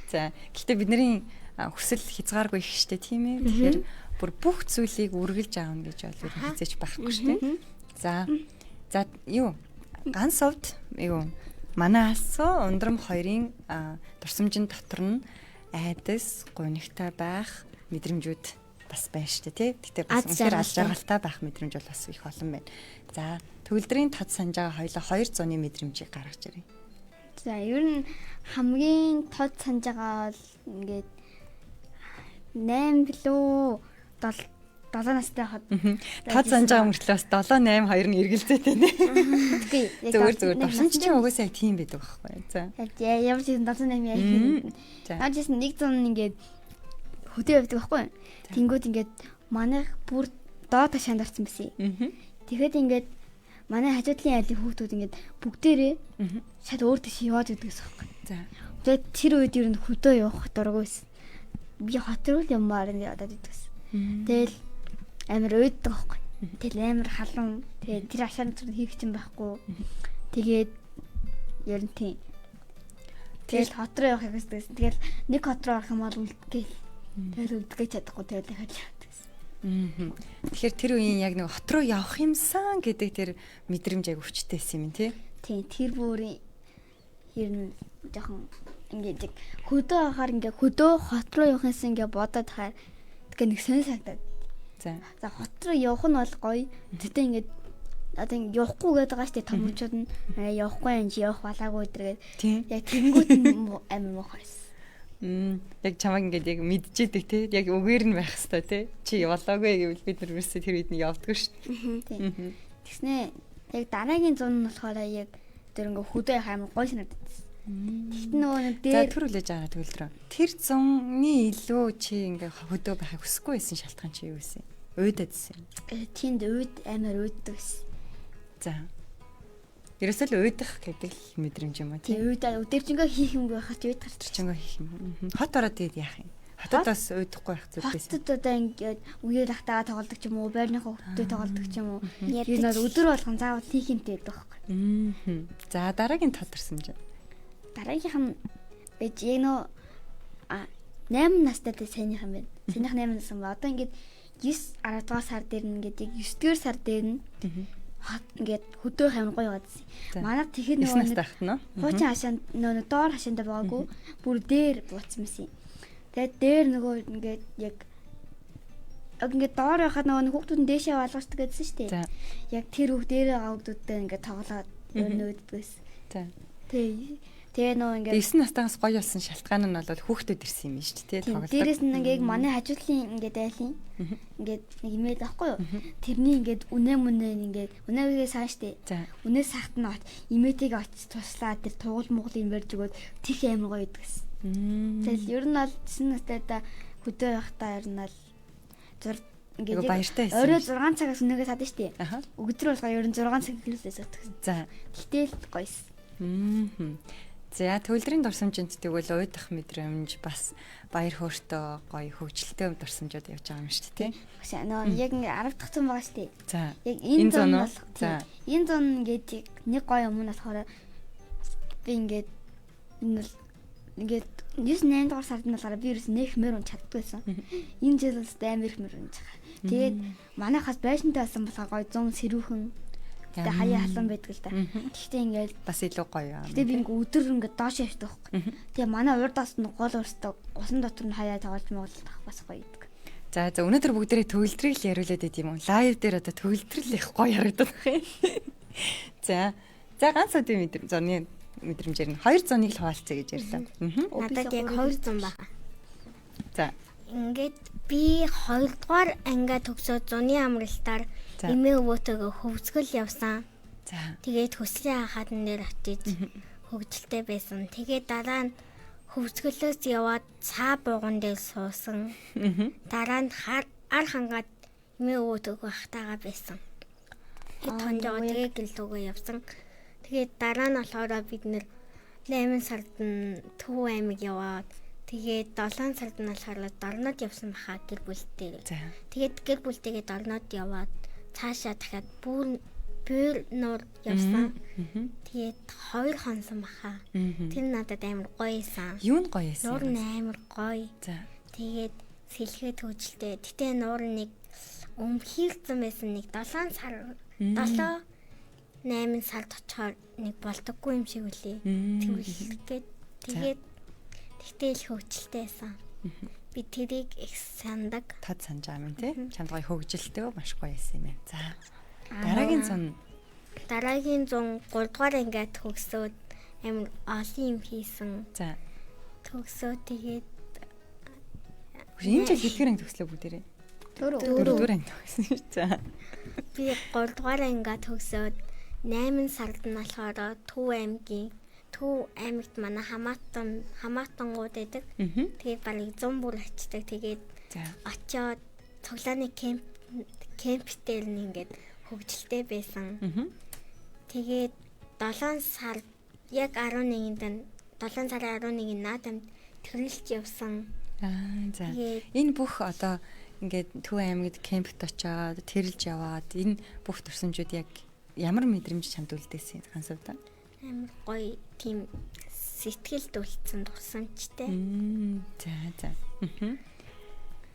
Speaker 2: За гэхдээ бидний хүсэл хязгааргүй их шүү дээ тийм ээ. Тэгэхээр бүр бүх зүйлийг үргэлж аавна гэж бол хизээч байхгүй шүү дээ. За юу ганц увд юу манай асуу ундрам хоёрын дурсамжийн дотор нь айдас, гунигтай байх мэдрэмжүүд бас байна шүү дээ, тий. Гэтэ бас үнээр аз жаргалтай байх мэдрэмж бол бас их олон байна. За, төгөлдрийн тод санаж байгаа хоёулаа 200-ны мэдрэмжийг гаргаж ирье.
Speaker 4: За, ер нь хамгийн тод санаж байгаа бол ингээд 8 билүү 7 настай хад.
Speaker 2: Тод санаж байгаа мөртлөөс 7 8 2 нь эргэлзээд байна.
Speaker 4: Үгүй.
Speaker 2: Зүгээр дурсамж чинь угаасаа тийм байдаг байхгүй. За.
Speaker 4: Ямар ч юм 7 8 яа хийх. Наажс 100 ингээд хөдөө явдаг байхгүй. Тэнгүүд ингээд манайх бүр доод ташаанд орсон байсан. Тэгэхэд ингээд манай хажуудлын айлын хүүхдүүд ингээд бүгдээрээ шал өөр тийш яваад идэгс байхгүй. За. Тэгээд тэр үед ер нь хөдөө явах дурггүй байсан. Би хот руу юмар ингээд ядаад идэгс. Тэгэл амар уйддаг байхгүй. Тэгэл амар халуун. Тэгээд тэр ашаан зүр хийх чинь байхгүй. Тэгээд ер нь тийм. Тэгэл хот руу явах хэрэгсдэгс. Тэгэл нэг хот руу орох юм бол үлдгээл. Тэгэл үлдгэж чадахгүй тэгэл дахиад явдагс.
Speaker 2: Тэгэхээр тэр үеийн яг нэг хот руу явах юмсан гэдэг тэр мэдрэмж яг өвчтэйсэн юм тий.
Speaker 4: Тийм тэр бүрийн ер нь жоохон ингээд хөдөө ахаар ингээд хөдөө хот руу явах юмсан ингээд бодоод хахаар тэгээ нэг сонир санагдаад. За хот руу явах нь бол гоё. Тэгтээ ингээд одоо ингээд явахгүй гээд байгаа штэ том хүчүүд нь явахгүй юм чи явах балаагүй өдргээд. Яг тэгэнгүүт амин мохорс.
Speaker 2: Яг чамайг ингээд яг мэдчихэдэг те. Яг үгээр нь байх хэвээр те. Чи явлаагүй гэвэл бид нар ерөөсөө тэр үед нь явдаггүй шүү.
Speaker 4: Тэгснээ яг дараагийн зун нь болохоор яг тэр ингээд хөдөө явах амар гоё санагдав. Тэгтээ нөгөө нэг дээр
Speaker 2: за төр хүлээж аваад төгөлдрөө. Тэр зуны илүү чи ингээ хөдөө байхыг хүсэхгүй байсан шалтгаан чи юу вэ? Уйдаадсэн.
Speaker 4: Тэнд уйд амар уйддаг байсан.
Speaker 2: За. Ерөөсөө л уйдах гэдэг л мэдрэмж юм аа
Speaker 4: тийм. Уйдаа өдөржингөө хийх юм байхад уйд гарччихжээ
Speaker 2: хийх юм. Хот ороод тэгээд яах юм? Хотоос уйдахгүй байх зүйл байсан.
Speaker 4: Хотод одоо ингээд үеэр ахтагаа тоглодог ч юм уу, байрныхаа хүүхдэд тоглодог ч юм уу. Энэ бол өдөр болгон заавал хийх юмтэй байдаг байхгүй.
Speaker 2: За дараагийн тодорсон чинь.
Speaker 4: Дараагийнх нь бэж нөө 8 настай сайных юм байна. Сайных 8 нас юм ба. Одоо ингээд 9 10 дугаар сар дээр нь ингээд яг 9 дугаар сар дээр нь ингээд хөдөө хамт гоё яваадсэн. Манай тэгэхэд нөгөө нэг хуучин хашаанд нөгөө доор хашаанд байгаагүй бүр дээр бууцсан байсан. Тэгээд дээр нөгөө ингээд яг ингээд доор байхад нөгөө хүүхдүүд нь дээшээ балгачдаг гэсэн шүү дээ. Яг тэр хүүхд дээрээ гавдуудтай ингээд тоглоод өрнөддгөөс. Тэгээ нөгөө ингээд
Speaker 2: 9 настайгаас гоё болсон шалтгаан нь бол хүүхдүүд ирсэн юм шүү дээ тоглоод.
Speaker 4: Дээрээс нь ингээд манай хажуудлын ингээд айлын ингээд нэг имэйл авахгүй юу? Тэрний ингээд үнэ ингээд үнэгээ сааш штэ. Үнэ сахт нь имэйтийг очиж туслаа тэр тугуул мугал юм барьж өгөөд тих амар гоё идэгсэн. Тэгэл ер нь бол 9 настайдаа хөдөө явахдаа ер нь бол ингээд орой 6 цагаас үнэгээ саад штэ. Өглөө болохоор ер нь 6 цаг хэлээс өгдөг. За. Гэтэл гоёс.
Speaker 2: За төвлөрийн дурсамжинд тэгвэл уйдах мэдрэмж бас баяр хөөртэй гоё хөвгчлөлтэй дурсамжууд явж байгаа юм шүү дээ.
Speaker 4: Нөө яг ингээ 10 дахь зам байгаа шүү дээ.
Speaker 2: За.
Speaker 4: Яг энэ зам бол энэ зам ингээд нэг гоё юм нь болохоор би ингээд энэ бол ингээд 9-8 дугаар сард нь болохоор би ерөөс нэх мөр он чаддгүйсэн. Энэ жил бас амар их мөр унж байгаа. Тэгээд манайхаас байшинтай байсан болохоор гоё 100 сэрүүхэн тэ хаяа халуун байдаг л да. Гэхдээ ингээд
Speaker 2: бас илүү гоё юм.
Speaker 4: Гэтэ би ингээд өдөр ингээд доош явдаг байхгүй. Тэгээ манай урдаас нь гол урстай усан дотор нь хаяа тоглож моглох бас гоё идэг.
Speaker 2: За өнөөдөр бүгдээрээ төгөлдрийг л яриулаад байд юм уу? Лайв дээр одоо төгөлдрөл их гоё харагдаад байна. За ганц өдрийн зуны мэдрэмжээр нь 2 зуныг л хуваалцъя гэж ярьлаа.
Speaker 3: Надад яг 2 зун байна.
Speaker 2: За
Speaker 3: ингээд би 2 дугаар ангиа төгсөөд зуны амралтаар эмээ өвөөтэйгөө хөвсгөл явсан.
Speaker 2: За.
Speaker 3: Тэгээд хөслийн хаадан дээр очиж хөвгөлтэй байсан. Тэгээд дараа нь хөвсгөлөөс яваад цаа бууган дээр суусан. Дараа нь ар хангаад эмээ өвөөтэйгөө хатаага байсан. Тонжоо тэгээд гэлдүүгөө явсан. Тэгээд дараа нь болохоор бид нэр 8 сард нь Төв аймаг яваад тэгээд 7 сард нь болохоор Дорнод явсан баха гэр бүлтэй. Тэгээд гэр бүлтэйгээ Дорнод яваад цаашаа дахиад бүр нуур явсан. Тэгээд 2 хонсон баха. Тэр надад амар гоё исэн.
Speaker 2: Юу нь гоё исэн?
Speaker 3: Нуур амар гоё.
Speaker 2: За.
Speaker 3: Тэгээд сэлхээ төвчлээ. Гэтэ нуур нэг өмхийгдсэн байсан нэг 7 сар 7-8 сард очихоор нэг болдоггүй юм шиг үлээ. Тэгээд тэгтэл хөвчлээ байсан. Би тэрийг их сандаг.
Speaker 2: Тод санаж байгаа юм тий. Чамд гоё хөвгөлтэй маш гоё байсан юм байна. За. Дараагийн зун
Speaker 3: 3 дугаар ангиад төгсөөд амар олон юм хийсэн.
Speaker 2: За.
Speaker 3: Төгсөө тэгээд
Speaker 2: энэ жил хэдгээр анги төгслөө бүгдээрээ? 4 анги төгсөн шүү. За.
Speaker 3: Би 3 дугаар ангиад төгсөөд 8 сард нь болохоор Төв аймагт манай хамаатангууд байдаг. Тэгээд барыг 100 бүр очдаг. Тэгээд очиод цуглааны кемптэй нь ингээд хөгжилтэй байсан. Тэгээд 7 сар яг 11-нд 7 сарын 11-нд наадамд төрөлж явсан.
Speaker 2: За. Энэ бүх одоо ингээд Төв аймагт кемпт очиод тэрэлж яваад энэ бүх турсамжууд яг ямар мэдрэмж чамд үлдээсэн хансавда?
Speaker 3: Амар гоё тийм сэтгэлд үлдсэн турсамжтай.
Speaker 2: За.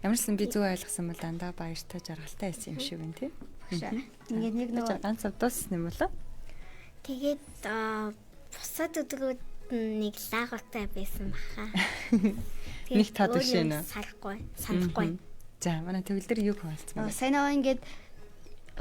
Speaker 2: Ямарсан би зөв ойлгосон бол дандаа баяртай жаргалтай байсан юм шиг байна тий.
Speaker 3: Ингээд нэг
Speaker 2: ганц авдуулсан юм болоо.
Speaker 3: Тэгээд бусад өдрүүд нь нэг лагтай байсан баха.
Speaker 2: Нэг тод шин.
Speaker 3: Санахгүй.
Speaker 2: За манай төгөлдөр юу хуваалцсан бэ?
Speaker 4: Сайн аа ингээд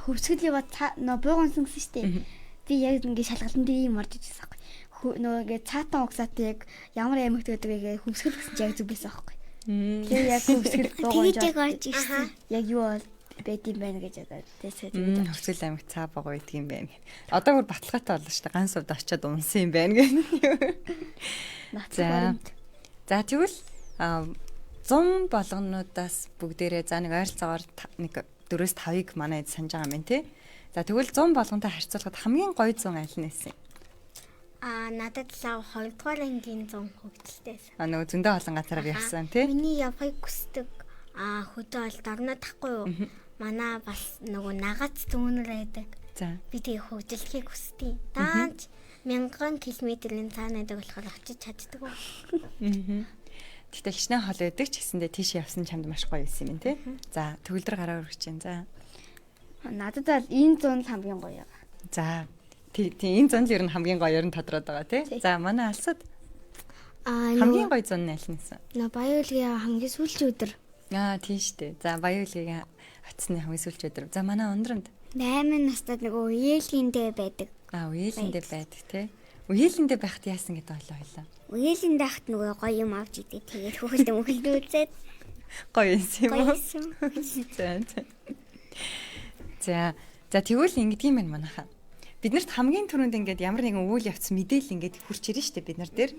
Speaker 4: хөвсгөл яваад нөө буугансан гэсэн шүү дээ. Би яг ингээд шалгалтанд ийм орж ижсэн байхгүй. Нөө ингээд цаатан угсаатай яг ямар аймагт байдаг вэ гэж хөвсгөл гэсэн яг зүг байсан байхгүй. Тэгээ яг хөвсгөл бууган
Speaker 3: Тэгээд орж ирсэн.
Speaker 4: яг юу бол байд юм байна гэж одоо тэсээ
Speaker 2: Хөвсгөл аймаг цаа богоо идэх юм байна. Одоо бүр баталгаатай боллоо шүү дээ. Ганц удаа очиод унсан юм байна гэх. За. За тэгвэл 100 болгонуудаас бүгдээрээ за нэг ойролцоогоор нэг 4-5-ыг манай эд санаж байгаа юм тий. За тэгвэл 100 болгонтой харьцуулахад хамгийн гоё 100 аль нь байсан?
Speaker 3: Надад л 2 дугаар ангийн 100 хөвгөлтэйсэн.
Speaker 2: Нөгөө зөндөө олон газараар явсан тий.
Speaker 3: Миний явахыг хүсдэг хөдөө бол дорно тахгүй юу? Манай бас нөгөө нагац зүүнээр байдаг.
Speaker 2: За.
Speaker 3: Би тэгээ хөгжлөхийг хүсдэг. Даанч 1000 км-ийн цаана байдаг болохоор очиж чаддаг.
Speaker 2: Тэгтээ хичнээн хол байдаг ч гэсэндээ тийш явсан чамд маш гоё байсан юм тий. За төгөлдөр гараа өргөж чинь. За.
Speaker 4: Надад бол энэ 100 хамгийн гоё.
Speaker 2: За. Тийм энэ 100 л ер нь хамгийн гоёор нь тодроод байгаа тий. За манай алсад хамгийн гоё 100 нь аль нэсэн?
Speaker 3: Баяуулгийн хамгийн сүүлчийн өдөр.
Speaker 2: Тийм штэ. За баяуулгийн очсны хамгийн сүүлчийн өдөр. За манай ундранд
Speaker 3: 8 настад нөгөө үеэлгэндээ байдаг.
Speaker 2: Үеэлэндээ байдаг тий. Үеэлэндээ байхад яасан гэдэг ойлоо.
Speaker 3: Үеэлгэндээ хат нөгөө гоё юм авч идэг. Тэгээд хүүхдээ мөхөлдөө үзээд
Speaker 2: гоё юм уу? За тэгвэл ингэдэг юм байна манайхаа. Биднэрт хамгийн түрүүнд ингээд ямар нэгэн үйл явц мэдээлэл ингээд хурч ирэн штэ бид нар дээр.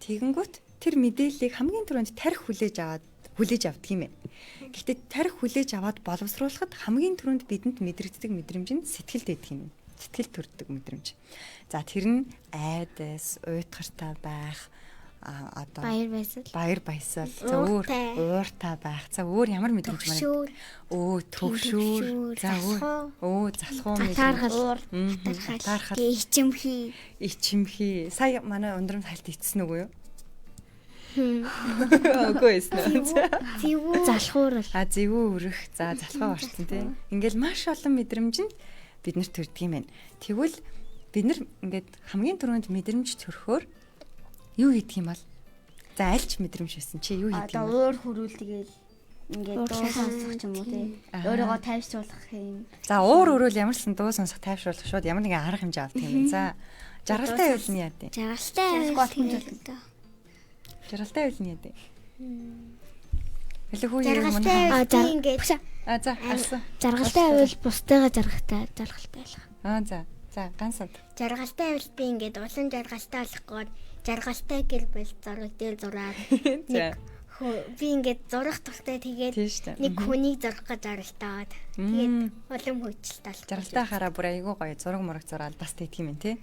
Speaker 2: Тэгэнгүүт тэр мэдээллийг хамгийн түрүүнд тарих хүлээж авдаг юм байна. Гэхдээ тарих хүлээж аваад боловсруулахад хамгийн түрүүнд бидэнд мэдрэгддэг мэдрэмж нь сэтгэлд байдаг юм. Сэтгэл төрдөг мэдрэмж. За тэр нь айдас, уйтгартай байх, одоо баяр баясал, за өөр ууртай байх. За өөр ямар мэдрэмж маань? Төвшүүр. За өөр залхуу мэдрэмж. Тархал. Ичимхий. Сая манай ундрам хальт ицсэн үгүй юу? Үгүй эснэ.
Speaker 3: залхуур.
Speaker 2: Зэвүү өрөх. За залхуу орсон тий. Ингээл маш олон мэдрэмж нь биднэрт төрдөг юм байна. Тэгвэл бид нар ингээд хамгийн түрүүнд мэдрэмж төрөхөөр юу хийдэг юм бол? За альч мэдрэмж байсан чи юу хийдэг юм бэ?
Speaker 4: Одоо уур хөрүүл тэгэл ингээд дуу сонсох ч юм уу тий. Өөрийгөө тайвшруулах юм.
Speaker 2: За уур хөрүүл ямарсан дуу сонсох тайвшруулах шууд ямар нэгэн арга хэмжээ авдаг юм. За жаргалтай байвал нь яа дээ? Жаргалтай байвал нь яа дээ? Хэлэх үе юм байна. За алсан.
Speaker 3: Жаргалтай байвал бусдыгаа жаргалтай байх.
Speaker 2: За ганцад.
Speaker 3: Жаргалтай байвал би ингээд улан жаргалтай болохгүй жаргалтай гэр бэл зураг дээр зураад нэг би ингээд зурах туртай тэгээд нэг хүнийг зурах гэж оролдоод тэгээд улам хөвчлөлтэй болох.
Speaker 2: Жаргалтай хараа бүр айгүй гоё зураг мураг зураал бас тэгт юм тий.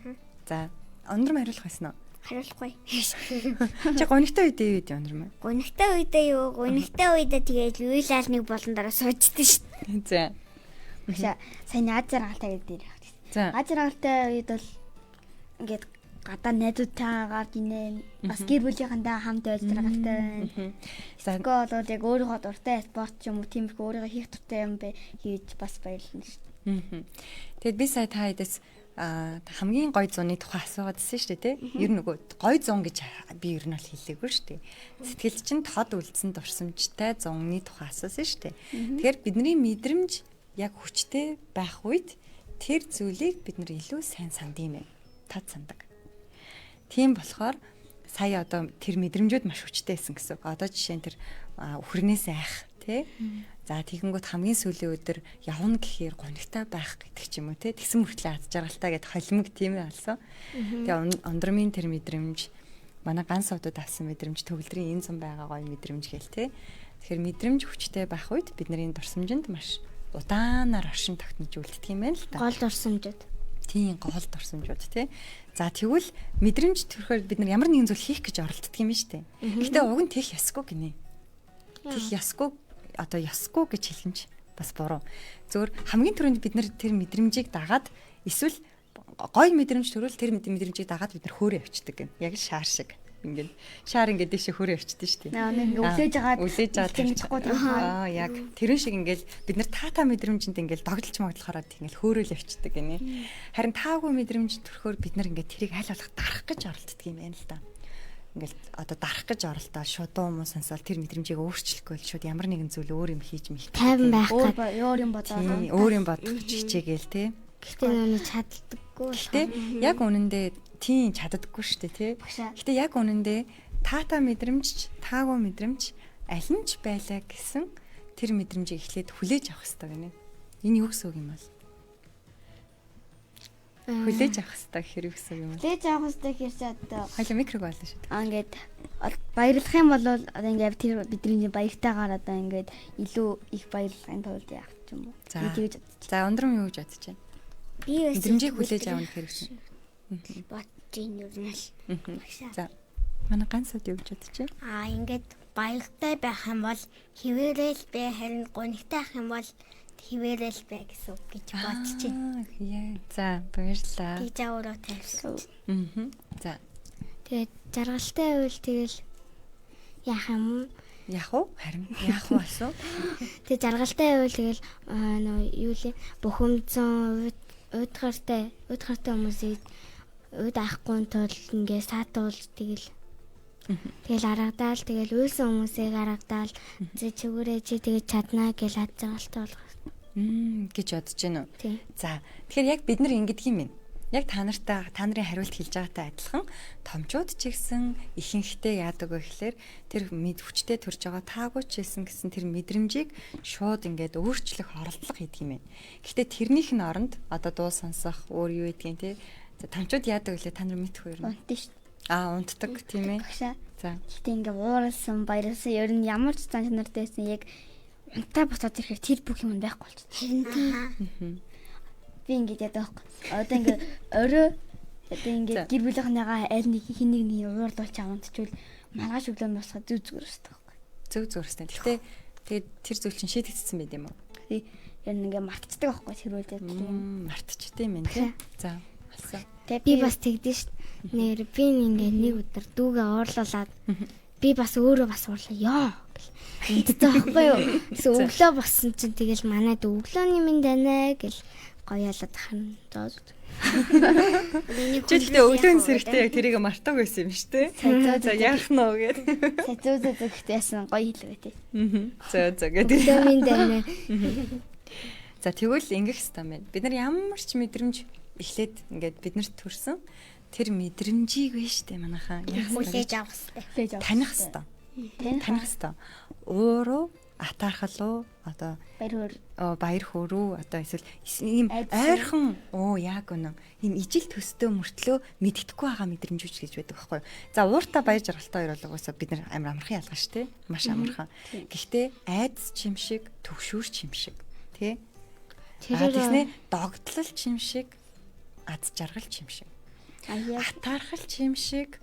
Speaker 2: За ундрам хариулах байсан уу?
Speaker 3: Хариулахгүй.
Speaker 2: Чи гонигтай үедээ юу гэдэг ундрам?
Speaker 3: Гонигтай үедээ тэгээд уйлал нэг болон дараа суучдээ шүү дээ.
Speaker 2: За.
Speaker 4: Сайн Азаргалтай гэдэг дээр.
Speaker 2: За.
Speaker 4: Азаргалтай үед бол ингээд гадаа найзуудтайгаар гинэ бас гэр бүлийнхэнтэй хамт байж даргалтай. Тэгэхгүй бол яг өөрийнхөө дуртай спорт ч юм уу тиймэрхүү өөрийгөө хийх дуртай юм бэ хийж бас баярлна шүү дээ.
Speaker 2: Тэгэд би сая та хэдээс хамгийн гоё зуны тухай асуугаадсэн шүү дээ тий. Ер нь нөгөө гоё зун гэж би ер нь бол хэлээгүй шүү дээ. Сэтгэл чинь тод үлдсэн дурсамжтай зуны тухай асуусан шүү дээ. Тэгэхээр бидний мэдрэмж яг хүчтэй байх үед тэр зүйлийг бид нар илүү сайн санд юм байна. Тод сандаг. Тийм болохоор сая одоо тэр мэдрэмжүүд маш хүчтэй байсан гэсэн. Одоо жишээ нь тэр өхрнээс айх тий. За тэгэнгүүт хамгийн сүүлийн өдөр явна гэхээр гонигтай байх гэдэг ч юм уу тий. Тэгсэн мөртлөө аз жаргалтай гэд холимог тийм ээ алсан. Тэгээ ондромын тэр мэдрэмж манай ганц удаад авсан мэдрэмж төгөлдрийн энэ зам байгаа гоё мэдрэмж гээл тий. Тэгэхээр мэдрэмж хүчтэй байх үед бидний дурсамжинд маш удаанаар оршин тогтнож үлддэг юм байна л та.
Speaker 3: Гол дурсамжууд.
Speaker 2: Тийм гол дурсамжууд тий. За тэгвэл мэдрэмж төрөхөөр бид нар ямар нэгэн зүйл хийх гэж оролддог юм шүү дээ. Гэтэ уг нь тех ясгүй гинэ. Тех ясгүй одоо ясгүй гэж хэлхэнч бас буруу. Зөвөр хамгийн түрүүнд бид нар тэр мэдрэмжийг дагаад эсвэл гоё мэдрэмж төрөл тэр мэдрэмжийг дагаад бид нар хөөрэ явчихдаг гэн. Яг л шаар шиг. ингээд шаар ингээд дэше хөрөө явчихдээ шүү дээ.
Speaker 4: Нэг үлээж агаад
Speaker 2: үлээж аваад
Speaker 4: тавьчихгүй
Speaker 2: яг тэрэн шиг ингээд бид нар таата мэдрэмжинд ингээд догдолж моглохоор ингээд хөөрөөл явчдаг гинэ. Харин таагүй мэдрэмжинд төрөхөөр бид нар ингээд тэрийг аль болох дарах гэж оролддог юм байна л да. Ингээд одоо дарах гэж оролдоо шууд дуу муу сонсоод тэр мэдрэмжийг өөрчлөхгүй л шууд ямар нэгэн зүйл өөр юм хийж мэлдэг.
Speaker 3: Тайван байх
Speaker 4: өөр юм бодоод
Speaker 2: өөр юм бодох хичээгээл те.
Speaker 3: Гэтэ нөө чаддаггүй.
Speaker 2: Гэтэ яг үнэндээ тийм чаддаггүй шүү дээ тий. Гэтэ яг үнэндээ таата мэдрэмж, таагүй мэдрэмж аль нь ч байлаа гэсэн тэр мэдрэмжийг эхлээд хүлээж авах хэрэгтэй гинэ. Энэ юу гэсэн үг юм бол? Хүлээж авах хэрэгтэй гэхээр юу гэсэн үг юм бол?
Speaker 4: хүлээж авах хэрэгтэй гэхээр ч одоо
Speaker 2: Хойло микрог байлаа шүү дээ.
Speaker 4: ингээд баярлах юм бол одоо ингээд тэр бидний баяртайгаар одоо ингээд илүү их баярлахын тулд яах ч юм уу.
Speaker 2: За ундрам юу гэж бодож байна?
Speaker 3: Би
Speaker 2: Мэдрэмжийг хүлээж авах хэрэгтэй.
Speaker 3: бодож ийн юу нэл.
Speaker 2: За манай ганцуд юу гэж бодож байна?
Speaker 3: Ингээд баяртай байх юм бол хിവэрэл бэ, харин гонигтай байх юм бол хിവэрэл бэ гэсэн үг гэж бодож байна.
Speaker 2: За баярлалаа.
Speaker 3: Тийж өөрөө тавьсан.
Speaker 2: За
Speaker 3: Тэгээд жаргалтай байвал тэгэл яах юм уу?
Speaker 2: яах вэ? Харин яах вэ асуу?
Speaker 3: Тэгээд жаргалтай байвал тэгэл нөө юу лээ бухимдсан уйдгартай хүмүүсийг уйд авахгүй тул ингээ саатуулж тэгэл аргадаал тэгэл уйлсан хүмүүсийг аргадаал чигүүрээ чи тэгэж чаднаа гэж хад жаргалтай болгох.
Speaker 2: Гэж бодож байна уу?
Speaker 3: Тийм.
Speaker 2: За тэгэхээр яг бид нар ингэдэг юм байна. Яг та нарын хариулт хэлж байгаатай адилхан томчууд ч гэсэн ихэнхдээ яадаг вэ гэхээр тэр хүчтэй төрж байгаа таагүй ч гэсэн тэр мэдрэмжийг шууд ингээд өөрчлөх оролдлого хийдэг юм байна. Гэхдээ тэрнийх нь оронд одоо дуу сонсох өөр юу гэдгийг те. За томчууд яадаг вэ? Та нар мэдхгүй юу?
Speaker 4: унтдаг шүү.
Speaker 2: Унтдаг тийм ээ. За.
Speaker 4: Гэтэ ингээ ууралсан, баярлсан ер нь ямар ч зан чанартэйсэн яг унтаа буцаад ирэхээр тэр бүх юм байхгүй болчихсон.
Speaker 3: Харин тийм.
Speaker 4: Би ингээд яадаг байхгүй. Одоо ингээ орой одоо ингээ гэр бүлийнхнийгаа аль нэг хин нэг уурлуулж авантчвал маргааш өглөө босоход зүг зүгээр өсдөг байхгүй.
Speaker 2: Зүг зүгээр өстэй. Гэхдээ тэгээд тэр зүйл чинь шийдэгдсэн байт юм уу?
Speaker 4: Ер нь ингээ мартчихдаг байхгүй тэр үедээ.
Speaker 2: Мартчихдаг юм байна тий. За алсан.
Speaker 3: Би бас тэгдэж шв. Нэр би ингээ нэг өдөр дүүгээ уурлуулад би бас өөрөө бас уурлаа. Яа гэл. Тэгэхгүй юу? Эсвэл өглөө болсон чинь тэгэл манайд өглөөний минь данаа гэл гоёлоод харна.
Speaker 2: Чихтэй өглөөний сэрэгтэй яг тэрийг мартаг байсан юм шүү дээ. За яах нь вэ гэд.
Speaker 4: Цэцүүзээ зүгтээсэн гоё хэлвэ тий.
Speaker 2: За гэдэг.
Speaker 3: Өглөөний данаа.
Speaker 2: За тэгвэл ингэх хэрэгтэй байна. Бид нар ямар ч мэдрэмж эхлээд ингээд биднэрт төрсөн тэр мэдрэмжийг вэ штэ манайхаа
Speaker 3: Хүлээж авах хэрэгтэй.
Speaker 2: таних хэрэгтэй. Таних хэрэгтэй. Өөрөө атаархал уу одоо баяр хөөрөө одоо эсвэл ийм ойрхон яг үнэн ийм ижил төстэй мөртлөө мэддэхгүй байгаа мэдрэмжүүч гэж байдаг байхгүй. За ууртаа баяр жаргалтай хоёр бол угаасаа бид нар амархан ялгаа штэ. Маш амархан. Гэхдээ айдас чим шиг төгшүүр чим шиг тий. Тэснэ догтлол чим шиг аз жаргал чим шиг. Атаархал чим шиг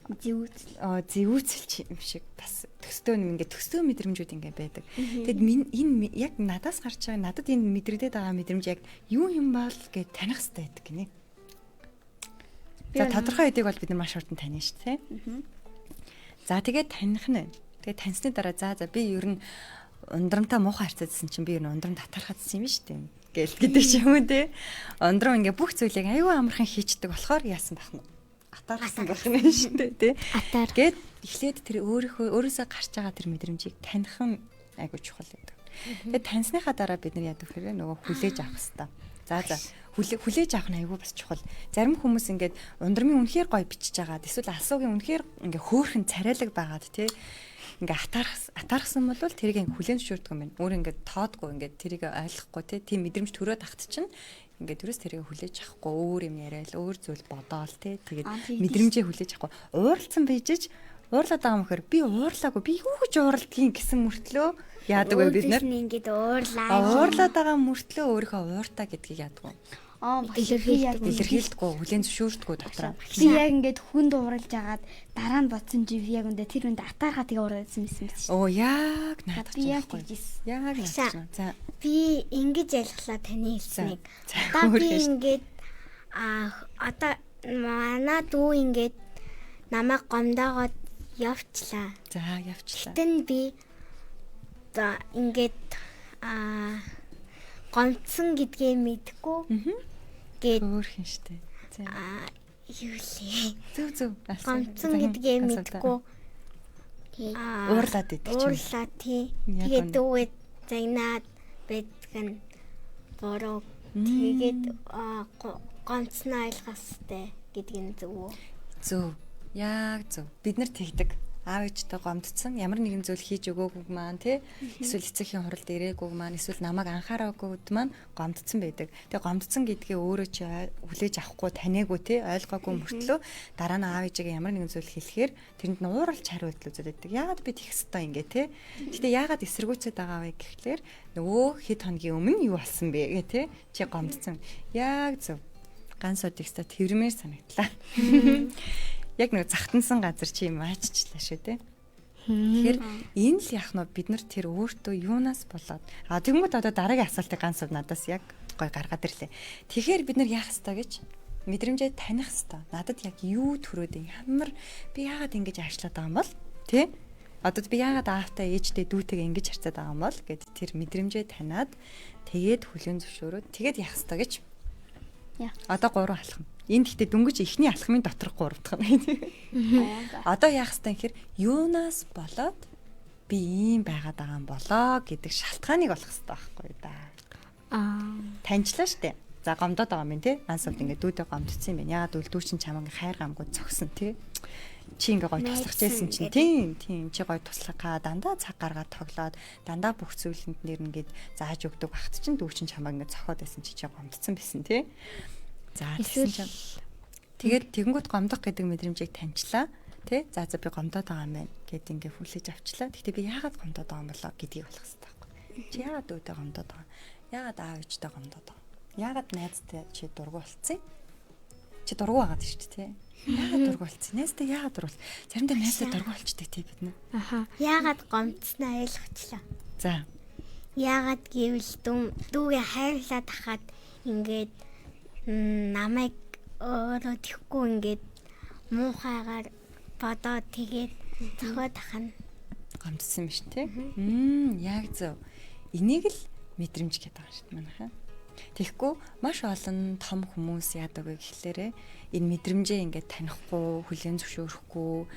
Speaker 2: зэвүүцэл чим шиг бас төстөө ингээд төстөө мэдрэмжүүд ингээд байдаг. Тэгэд энэ яг надаас гарч байгаа надад энэ мэдрэгдээд байгаа мэдрэмж яг юу юм бол гэж таних хэрэгтэй байдаг гинэ. За тодорхой хэдийг бол бид нар маш хурдан таних шүү дээ. За тэгээд таних нь. Тэгээд таньсны дараа за би ер нь ундрамтай муухай харьцаадсэн чинь би ер нь ундрам татархацсан юм шүү дээ. Гэл гэдэг ч юм уу те. Ундрам ингээ бүх зүйлийг аюу амархан хийчдэг болохоор яасан байх нь. Атаарсан байх нь шүү дээ те. Гэт эхлээд тэр өөрөөсөө гарч байгаа тэр мэдрэмжийг таних нь айгуу чухал гэдэг. Тэгээд таньсныхаа дараа бид нар яадаг вэ? Нөгөө хүлээж авах хэрэгтэй. За хүлээж авах нь айгуу бас чухал. Зарим хүмүүс ингээд ундрамын үнэхээр гоё бичиж байгаа. Эсвэл алсуугийн үнэхээр ингээ хөөхөн царайлаг байгаад те. Ингээ атаархсан бол тэрийг хүлээн зөвшөөрдөг юм байна. Өөр ингээ тоодгүй ингээ тэрийг ойлгохгүй тийм мэдрэмж төрөөд тахт чинь ингээ түрээс тэрийг хүлээж авахгүй өөр юм яриад өөр зүйл бодоол тэгээд мэдрэмжээ хүлээж авахгүй ууралцсан байжж уурлаад байгаа юм хэрэг би уурлаагүй би юу гэж ууралдгийг гэсэн мөртлөө яадаг вэ бид нар
Speaker 3: ингээд уурлаад
Speaker 2: байгаа мөртлөө өөрийнхөө ууртаа гэдгийг яадаг вэ? Илэрхийлдэггүй, хүлээн зөвшөөрдөггүй дотроо.
Speaker 4: Би яг ингээд хүнд ууралж агаад дараа нь бодсон чи би яг үндэ тэр үндэ атаархаа тэгээ ууралсан байсан биз.
Speaker 2: Яг наадах чинь. Яг наадах. За
Speaker 3: би ингэж ялглаа таны хэлснийг. Одоо би ингээд одоо манай дүү ингээд намайг гомдоогоод явчлаа.
Speaker 2: За явчлаа.
Speaker 3: Тэн би за ингээд гомдсон гэдгээ мэдгүй гээд
Speaker 2: Хөөрхөн штэ. За.
Speaker 3: юу лээ.
Speaker 2: Зөв.
Speaker 3: Гомдсон гэдгээ мэдгүй.
Speaker 2: Уурлаад идэг ч юм.
Speaker 3: Уурлаа тий.
Speaker 2: Яг
Speaker 3: Тэгээд
Speaker 2: үнэ.
Speaker 3: дүүгээ загнаад байдаг нь бороо. Тэгээд гомцноо ойлгостой гэдэг нь зөв үү?
Speaker 2: Зөв. Яг зөв. Бид нар тэгдэг. Аав ээжтэй гомдсон ямар нэгэн зүйл хийж өгөөгүй маань тий эсвэл эцэгхийн хуралд ирээгүй маань эсвэл намайг анхаараагүйд маань гомдсон байдаг. Тэгээ гомдсон гэдгээ өөрөө чи хүлээж авахгүй таниагүй тий ойлгоогүй мөртлөө дараа нь аав ээжигээ ямар нэгэн зүйл хэлэхээр тэрэнд нь ууралж хариулт үзүүлдэг. Яагаад би тэгэх хэвээр ингээ тий. Гэтэ яагаад эсэргүүцээд байгаа вэ гэхлээр нөгөө хэд хоногийн өмнө юу болсон бэ гэ тий чи гомдсон. Яг зөв. Ганц удаагста тэрмээр санагдлаа. Яг нэг захтансан газар чи юм ааччлаа шүү дээ. Тэгэхээр энэ л яах нь бид нар тэр өөртөө юунаас болоод тэгмүүд одоо дараагийн асуултыг ганц надаас яг гой гаргаад ирлээ. Тэгэхээр бид нар яах ёстой гэж мэдрэмжээ таних ёстой. Надад яг юу төрөөд ямар би яагаад ингэж аачлаад байгаа юм бол тий? Одоо би яагаад аавтай ээжтэй дүүтэйгээ ингэж харьцаад байгаа юм бол гэд тэр мэдрэмжээ таниад тэгээд хүлээн зөвшөөрөөд тэгээд яах ёстой гэж. Одоо 3 алхам. Энд гэхдээ дөнгөж ихний алхмын доторх 3 дахь нь. Одоо яах ёстой гэхээр юунаас болоод би ийм байгаад байгаа юм болоо гэдэг шалтгааныг олох ёстой байхгүй да. Таньчлаа штэ. За гомдоод байгаа юм тий. Ансууд ингээд дүүдээ гомдсон юм байна. Яагаад үл дүү чин чамаг хайр гамгууд цогсон тий. Чи ингээ гой туслах гэсэн чинь тийм чи гой туслахаа дандаа цаг гаргаад тоглоод дандаа бүх зүйлэнд нэр ингээд зааж өгдөг багт чинь дүү чин чамаа ингээ цохоод байсан чи гомдсон байсан тий. За тэгсэн чинь тэгээд тэгэнгүүт гомдох гэдэг мэдрэмжийг таньчлаа тий. За би гомдоод байгаа юм байна гэд ингээ хүлээж авчлаа. Гэхдээ би яагаад гомдоод байгаа юм болоо гэдгийг болох хэрэгтэй байхгүй. Чи яагаад дүүдээ гомдоод байгаа? Яагаад аав ээжтэй гомдоод байгаа? Яагаад найзтай чи дургу болцсон? Чи дургу байгаад шүү дээ тий. Яагаад дургу болцсон? Найзтай яагаад дургу? Заримдаа найзтай дургу болчдөг тий бид нар.
Speaker 3: Яагаад гомдсноо ойлгочлаа.
Speaker 2: За.
Speaker 3: Яагаад гэвэл дүүгээ хайрлаад хахад ингээд намайг өөрөө тэхгүй ингээд муухайгаар бодоод тэгээд зохиод ахна.
Speaker 2: Гомдсон биш тий. Яг зөв. Энийг л мэдрэмж гэдэг байгаа шүү дээ манайхаа. Тэгэхгүй маш олон том хүмүүс яадаг вэ гэхлээрээ энэ мэдрэмжээ ингээд танихгүй, хүлээн зөвшөөрөхгүй,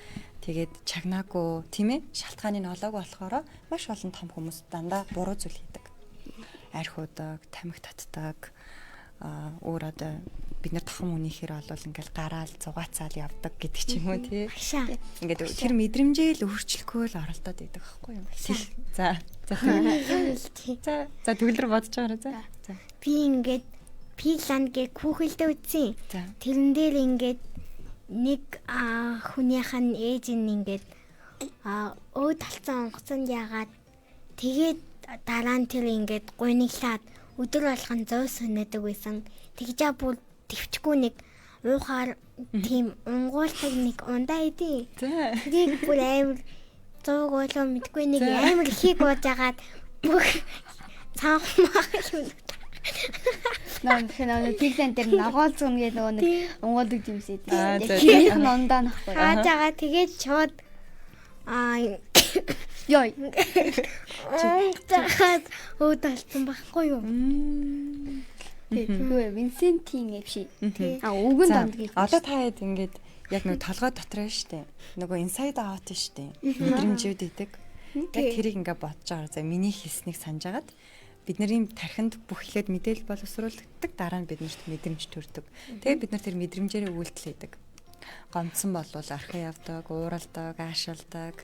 Speaker 2: тэгээд чагнаагүй, тийм ээ? Шалтгааны нь олоогүй болохоор маш олон том хүмүүс дандаа буруу зүйл хийдэг. Архиудаг, тамхи татдаг, өөр одоо бид нар тохон үнийхээр олвол ингээл гараал зугаацаал явдаг гэдэг ч юм уу тий. Ингээд тэр мэдрэмжээ л өөрчлөхгүй л оролдоод идэг байхгүй юу? За. За төгөл рүү бодож байгаарай за.
Speaker 3: Би ингээд пилангээ хүүхэлдээ үзсэн. Тэрэн дээр ингээд нэг хүнийх нь ээж нь ингээд өө талцсан онгоцонд яагаад тэгээд дараа нь тэр ингээд гуйниглаад өдөр болгон зөс өнөдөг байсан. Тэгжээ бүр төвчгүй нэг уухаар тийм унгуулдаг нэг ундаа идэв. Тэгээд бүр амар зууг ойлоо мэдгүй нэг амар хийг уужгаад бүх цаамаа юм.
Speaker 4: Наа пилэн дээр ногоол зүүн гэдэг нөгөө нэг унгуулдаг юмс идэв. Яг тийм ундаа нахгүй.
Speaker 3: Хаажгаа тэгээд шууд
Speaker 4: ёй.
Speaker 3: Тэгээд өөдөлтөн байхгүй юу?
Speaker 4: Тэгээ Винсентийн эвши. Өвгөн донд гэж.
Speaker 2: Одоо та хэд ингээд яг нэг толгой дотор нь штэ. Нөгөө inside out штэ. Мэдрэмжүүд идэг. Яг тэрийг ингээд бодож байгаа. За миний хэлснийг санаж агаад бидний тархинд бүх хэлээд мэдээлэл боловсруулдаг. Дараа нь биднэрт мэдрэмж төрдөг. Тэгээд бид нар тэр мэдрэмжээрээ үйлдэл хийдэг. Гомдсон болвол архи явдаг, ууралдаг, аашилдаг.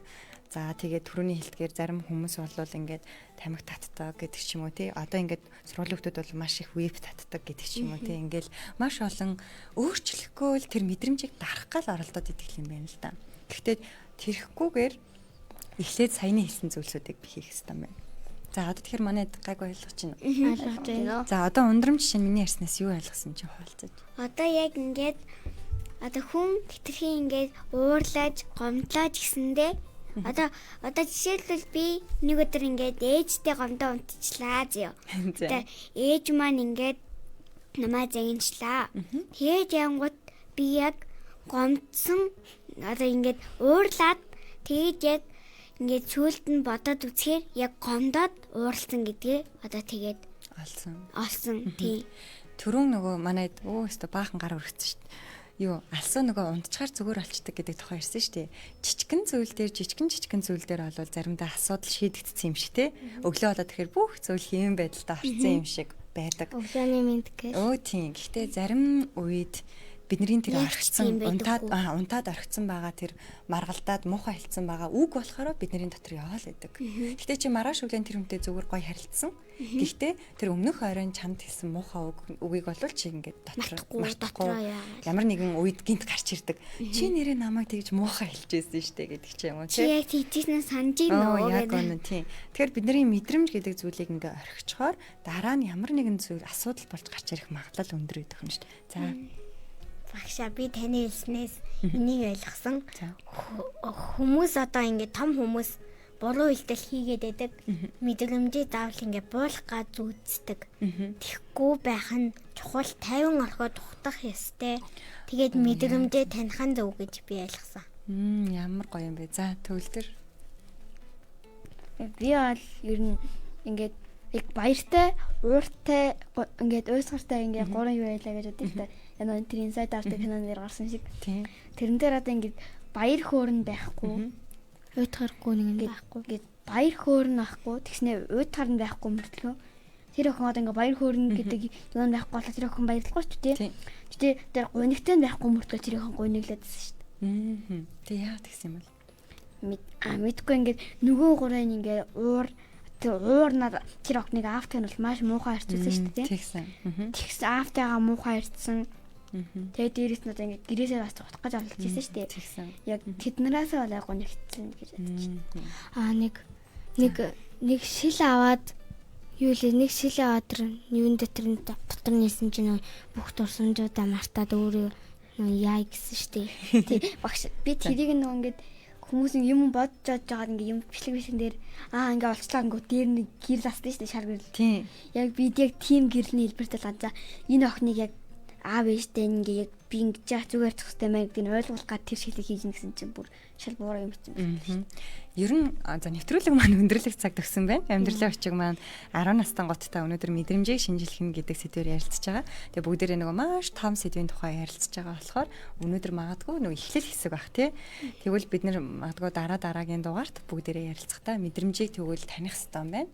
Speaker 2: За тэгээд түрүүний хэлдгээр зарим хүмүүс болвол ингээд тамхи татдаг гэдэг ч юм уу тий. Одоо ингээд сургуулийн хүмүүс бол маш их веб татдаг гэдэг ч юм уу тий. Ингээл маш олон өөрчлөхгүй л тэр мэдрэмжийг дарах гал оролдоод идэх юм байна л да. Гэхдээ тэрхгүйгээр эхлээд саяны хэлсэн зүйлсүүдийг би хийх хэрэгтэй юм байна. За одоо тэгэхээр манай гайгүй ойлгож байна.
Speaker 3: Ойлгож байна.
Speaker 2: За одоо ундрамж шинэ миний ярьснаас юу ойлгосон чи хуалцаж.
Speaker 3: Одоо яг ингээд одоо хүн хитрхи ингээд уурлаж, гомдлож гисэндээ одоо жишээлбэл би нэг өдөр ингээд ээжтэй гомдоо унтчихлаа зөө. Тэгээ ээж маань ингээд намайг загинчлаа. Тэгээд янгууд би яг гомдсон одоо ингээд уурлаад тэгээд яг ингээд сүулт нь бодоод үзэхээр яг гомдоод ууралсан гэдгээ одоо тэгээд олсон тийм.
Speaker 2: Түрүүн нөгөө манайд өстө баахан гар өргөцсөн шүү дээ. Юу алсуу нөгөө унтчихаар зүгээр болчдаг гэдэг тухай ирсэн шүү дээ. Жижигэн зүйл дээр бол заримдаа асуудал шийдэгдсэн юм шиг те. Өглөө болоод тэгэхээр бүх зүйл хийм байдалтай орцсон юм шиг байдаг.
Speaker 3: Өглөөний мэд гэж.
Speaker 2: Тийм. Гэхдээ зарим үед бидний тэр орхицсан унтаад орхицсан байгаа тэр маргалдаад муухай хэлсэн байгаа үг болохоор бидний дотор яваал байдаг. Гэхдээ чи маргааш өглөө тэр хүнтэй зүгээр гоё харилцсан. Гэхдээ тэр өмнөх ойрон чамд хэлсэн муухай үгийг болвол чи ингээд дотор ямар нэгэн үед гинт гарч ирдэг. Чи нэрээ намайг тэгж муухай хэлжсэн штэ гэдэг чи юм уу
Speaker 3: чи яг тийчнээс санаж байна уу
Speaker 2: яг үнэ тийм. Тэгэхээр бидний мэдрэмж гэдэг зүйлийг ингээд орхичхоор дараа нь ямар нэгэн зүйл асуудал болж гарч ирэх магадлал өндөр байдаг юм штэ. За
Speaker 3: багшаа би таны хэлснээс энийг ойлгосон. Хүмүүс одоо ингээд том хүмүүс буруу үйлдэл хийгээд байдаг. Мэдрэмжээ заавал ингээд буулах гад зүуддэг. Тэхгүй байх нь чухал 50 орхоо тухтах ёстой. Тэгээд мэдрэмжээ танихан зөв гэж би ойлгосон.
Speaker 2: Ямар гоё юм бэ. За төвлөр.
Speaker 4: Би бол ер нь ингээд яг баяртай, ууртай ингээд уйсгартай ингээд гурван юу байлаа гэж бодъё та. Энэ тэр inside art кинон дээр гарсан шиг.
Speaker 2: Тийм.
Speaker 4: Тэрэн дээр одоо ингээд баяр хөөрн байхгүй.
Speaker 3: Уйтгарахгүй нэг нь байхгүй.
Speaker 4: Ингээд баяр хөөрн байхгүй. Тэгснээ уйтгар нь байхгүй мөртлөө. Тэр охин одоо ингээд баяр хөөрн гэдэг юм байхгүй болоо тэр охин баярлахгүй ч тийм. Гэтэ тэр гунигтай байхгүй мөртлөө тэр охин гуниглаадсэн шүү дээ.
Speaker 2: Тэг яа тэгсэн юм бол.
Speaker 4: Мэдгүй ингээд нөгөө гурван ингээд уурнаад тэр охиныг аавтай нь бол маш муухай харьцуулсан шүү дээ. Тэгсэн аавтайгаа муухай харьцсан. Тэгээд дээрээс нь одоо ингээд гэрээсээ бас утгах гэж авалж ирсэн шүү дээ. Яг тэднээс бол яг гонигдсан гэж бодож байна. Нэг шил аваад юу лээ нэг шил аваад тэр юун дээр дотор нисэн чинь бүх дурсамжуудаа мартаад өөрөө яа гэсэн шүү дээ. Тий багш би тэрийг нөгөө ингээд хүмүүс юм бодож байгаа ингээ юм бичлэг дээр ингээ олцлаа ингээ дээр нэг гэрэл асдсан шүү дээ шар гэрэл.
Speaker 2: Тийм.
Speaker 4: Яг бид яг тим гэрэлний хэлбэртэй л ганцаа энэ охиныг яг аав ээжтэй ингээ яг би ингэж яах зүгээр зохистой маяг гэдгийг ойлгуулах гад тэр шилийг хийж нэгсэн чинь бүр шал буураа юм чинь.
Speaker 2: Ер нь за нэвтрүүлэг маань өндөрлөх цаг төгсөн байна. Амьдралын очиг маань 10 настай готтой өнөөдөр мэдрэмжийг шинжлэх нь гэдэг сэдвээр ярилцж байгаа. Тэгээ бүгдээрээ нөгөө маш том сэдвийн тухай ярилцж байгаа болохоор өнөөдөр магадгүй нөгөө эхлэл хэсэг баг тий. Тэгвэл бид нар магадгүй дараагийн дугаарт бүгдээрээ ярилцахдаа мэдрэмжийг тэгвэл таних хэрэгтэй юм байна.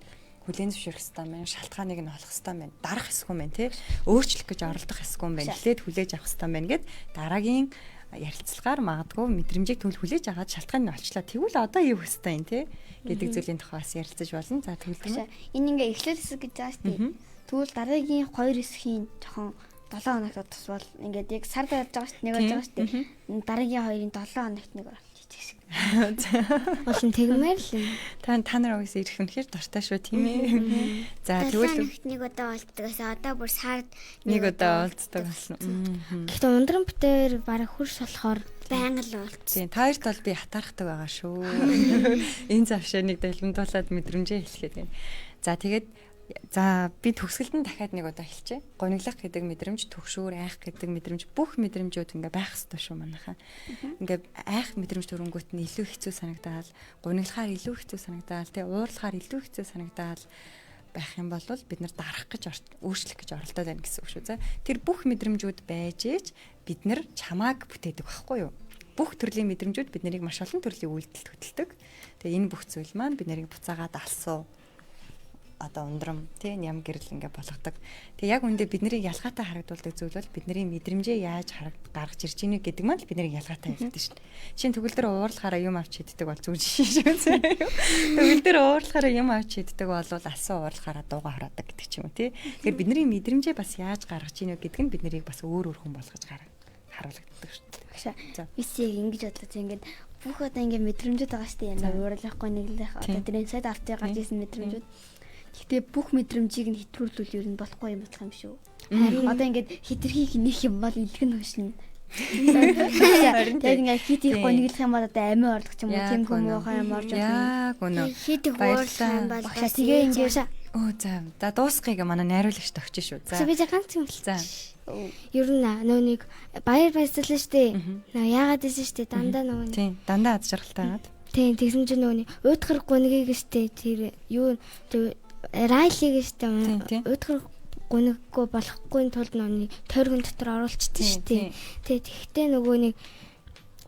Speaker 2: Хүлээн зөвшөөрөх хэрэгтэй юм байна. Шалтгааныг нь олох хэрэгтэй юм байна. Дарах хэсэг юм байна тий. Өөрчлөх гэж оролдох хэсэг юм байна. Эхлээд хүлээж авах хэрэгтэй юм байна гэд дараагийн ярилцлагаар магадгүй мэдрэмжийг төвл хүлээж аваад шалтгаан нь олчлаа. Тэгвэл одоо юу хэвстэй юм те гэдэг зүйлийн тухай бас ярилцаж болно. За төвлөрөө.
Speaker 4: Энэ ингээ эхлэл хэсэг гэж байгаа шүү дээ. Тэгвэл дараагийн 2 хэсгийн жоохон 7 хоногт тусвал ингээд яг сар байж байгаа шүү дээ. Нэг болж байгаа шүү дээ. Дараагийн 2-ын 7 хоногт нэг оруулж хийчих шиг.
Speaker 3: Олон тэгмээр л юм.
Speaker 2: Та нар угсаа ирэх үнэхээр дуртай шүү тийм ээ. За тэгвэл
Speaker 3: нэг удаа олддогоос одоо бүр сард
Speaker 2: нэг удаа олддог болсон.
Speaker 3: Гэхдээ ундран битээр бараг хурш болохоор байнга л олдсон.
Speaker 2: Тийм, та хоёрт бол би хатаархдаг байгаа шүү. Энэ завшаа нэг далбандуулаад мэдрэмжээ хэлэхэд байна. За тэгээд би төгсгөлд нь дахиад нэг удаа хэлчихье. Гониглах гэдэг мэдрэмж, төгшөөр айх гэдэг мэдрэмж, бүх мэдрэмжүүд ингээ байх ёстой шүү манайхаа. Ингээ айх мэдрэмж төрөнгөт нь илүү хэцүү санагдаад, гониглахаар илүү хэцүү санагдаад, тэгээ уурлахаар илүү хэцүү санагдаад байх юм бол бид нар дарах гэж өөрчлөх гэж оролдоод байна гэсэн үг шүү. За тэр бүх мэдрэмжүүд байж ээж бид нар чамааг бүтээдэг байхгүй юу? Бүх төрлийн мэдрэмжүүд бид нарыг маш олон төрлийн үйлдэлд хөтэлдэг. Тэгээ энэ бүх зүйл маань бид нарыг буцаагаад алсуу одоо ундрам тий ням гэрэл ингээ болгодог. Тэгээ яг үндэ бид нарыг ялгаатай харагдуулдаг зүйл бол бидний мэдрэмжээ яаж гаргаж ирж ийнэ гэдэг маань л бид нарыг ялгаатай явуулдаг шүү дээ. Жишээ нь төгөлдөр уурлахаараа юм авч иддэг бол зүг жишээ шүү дээ. Төгөлдөр уурлахаараа юм авч иддэг бол алсын уурлахаараа дууга хараадаг гэдэг ч юм уу тий. Тэгэхээр бидний мэдрэмжээ бас яаж гаргаж ийнэ гэдэг нь бид нарыг бас өөр хүн болгож харуулдаг шүү дээ.
Speaker 4: За бисийг ингэж бодлоо ингээд бүх одоо ингээд мэдрэмжүүд байгаа шүү дээ. Яна уурлахгүй нэглэх одоо тэр inside art-ыг гарч ирсэн мэдрэмжүүд. Гэхдээ бүх мэдрэмжийг нь хэтрүүлвэл ер нь болохгүй юм болох юм шүү. Харин одоо ингээд хитрхийг нэх юм бол илгэн хөшнө. Тэгээд ингээд хитийг гониглох юм бол одоо амин ордог ч юм уу тийм хүмүүхэн юм орж байгаа.
Speaker 2: Яг үнэ.
Speaker 3: Хитийг уурлах юм бол
Speaker 4: тэгээ ингээд
Speaker 2: Оо за дуусгыг манай найруулагч тогч шүү. За.
Speaker 3: Би ганц юм л.
Speaker 2: За.
Speaker 3: Ер нь нөө нэг баяр баясгалан штэ. Нөө яагаад гэсэн штэ дандаа нөгөө.
Speaker 2: Тийм, дандаа аз жаргалтай байгаад.
Speaker 3: Тийм, тэгсэн чинь нөгөө уйдгар гунгийг штэ тэр юу райлиг штэ уйдгар гуниггүй болохгүй тулд нөгөө тойргон дотор оруулчихдээ штэ. Тэгэхдээ нөгөө нэг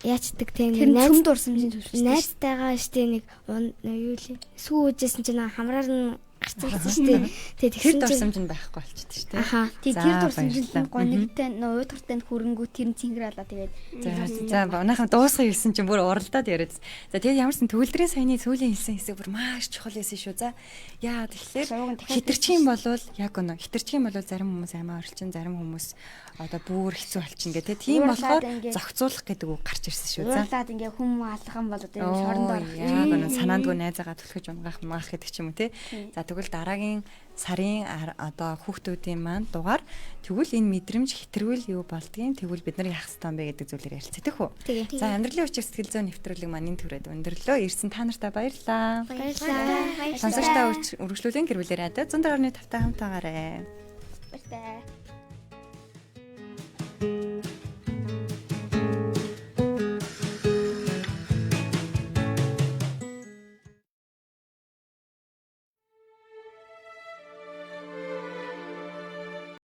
Speaker 3: яачдаг тийм
Speaker 4: найз дурсамжийн төвшин
Speaker 3: найзтайгаа штэ нэг юу лээ сүү үжсэн чинь хамраар нь гарцсан штэ.
Speaker 2: Тэр дурсамж нь байхгүй болчихсон штэ.
Speaker 3: Аха.
Speaker 4: Тэр дурсамжинд гонигтай уйдгартай хөрөнгүү тэр нь цэнгэрэлаа тэгээд
Speaker 2: за манайхан дуусгах гэсэн чинь бүр уралдаад яриад. За тэгээд ямарсан төгөлдрийн саяны сүүлийн хэлсэн хэсэг бүр маш чухал байсан шүү. За яа тэгэхээр хитэрчих юм бол яг гоо хитэрчих юм бол зарим хүмүүс амиа орилчин, зарим хүмүүс одоо бүр хэцүү болчихно гэх тийм болохоор зохицуулах гэдэг үг гарч ирсэн шүү. За
Speaker 4: уурлаад ингээ хүм алгах юм бол одоо энэ шоронд орох.
Speaker 2: Яг гоо санаандгүй найзаагаа түлхэж унгах маах гэдэг ч юм уу те. За тэгвэл дараагийн сарын одоо хүүхдүүдийн маань дугаар тэгвэл энэ мэдрэмж хитрвэл юу болдгийг тэгвэл бид нар яах ёстой юм бэ гэдэг зүйлээр ярилцдаг хөө. За амьдралын хүч сэтгэл зүйн нэвтрүүлэг маань энэ төрөд өндөрлөө. Ирсэн та нартай баярлалаа.
Speaker 3: Баярлалаа.
Speaker 2: Сонсогчдаа үргэлжлүүлэн гэр бүлээрээ 104.5 хамтаагаарай.
Speaker 4: Баярлалаа.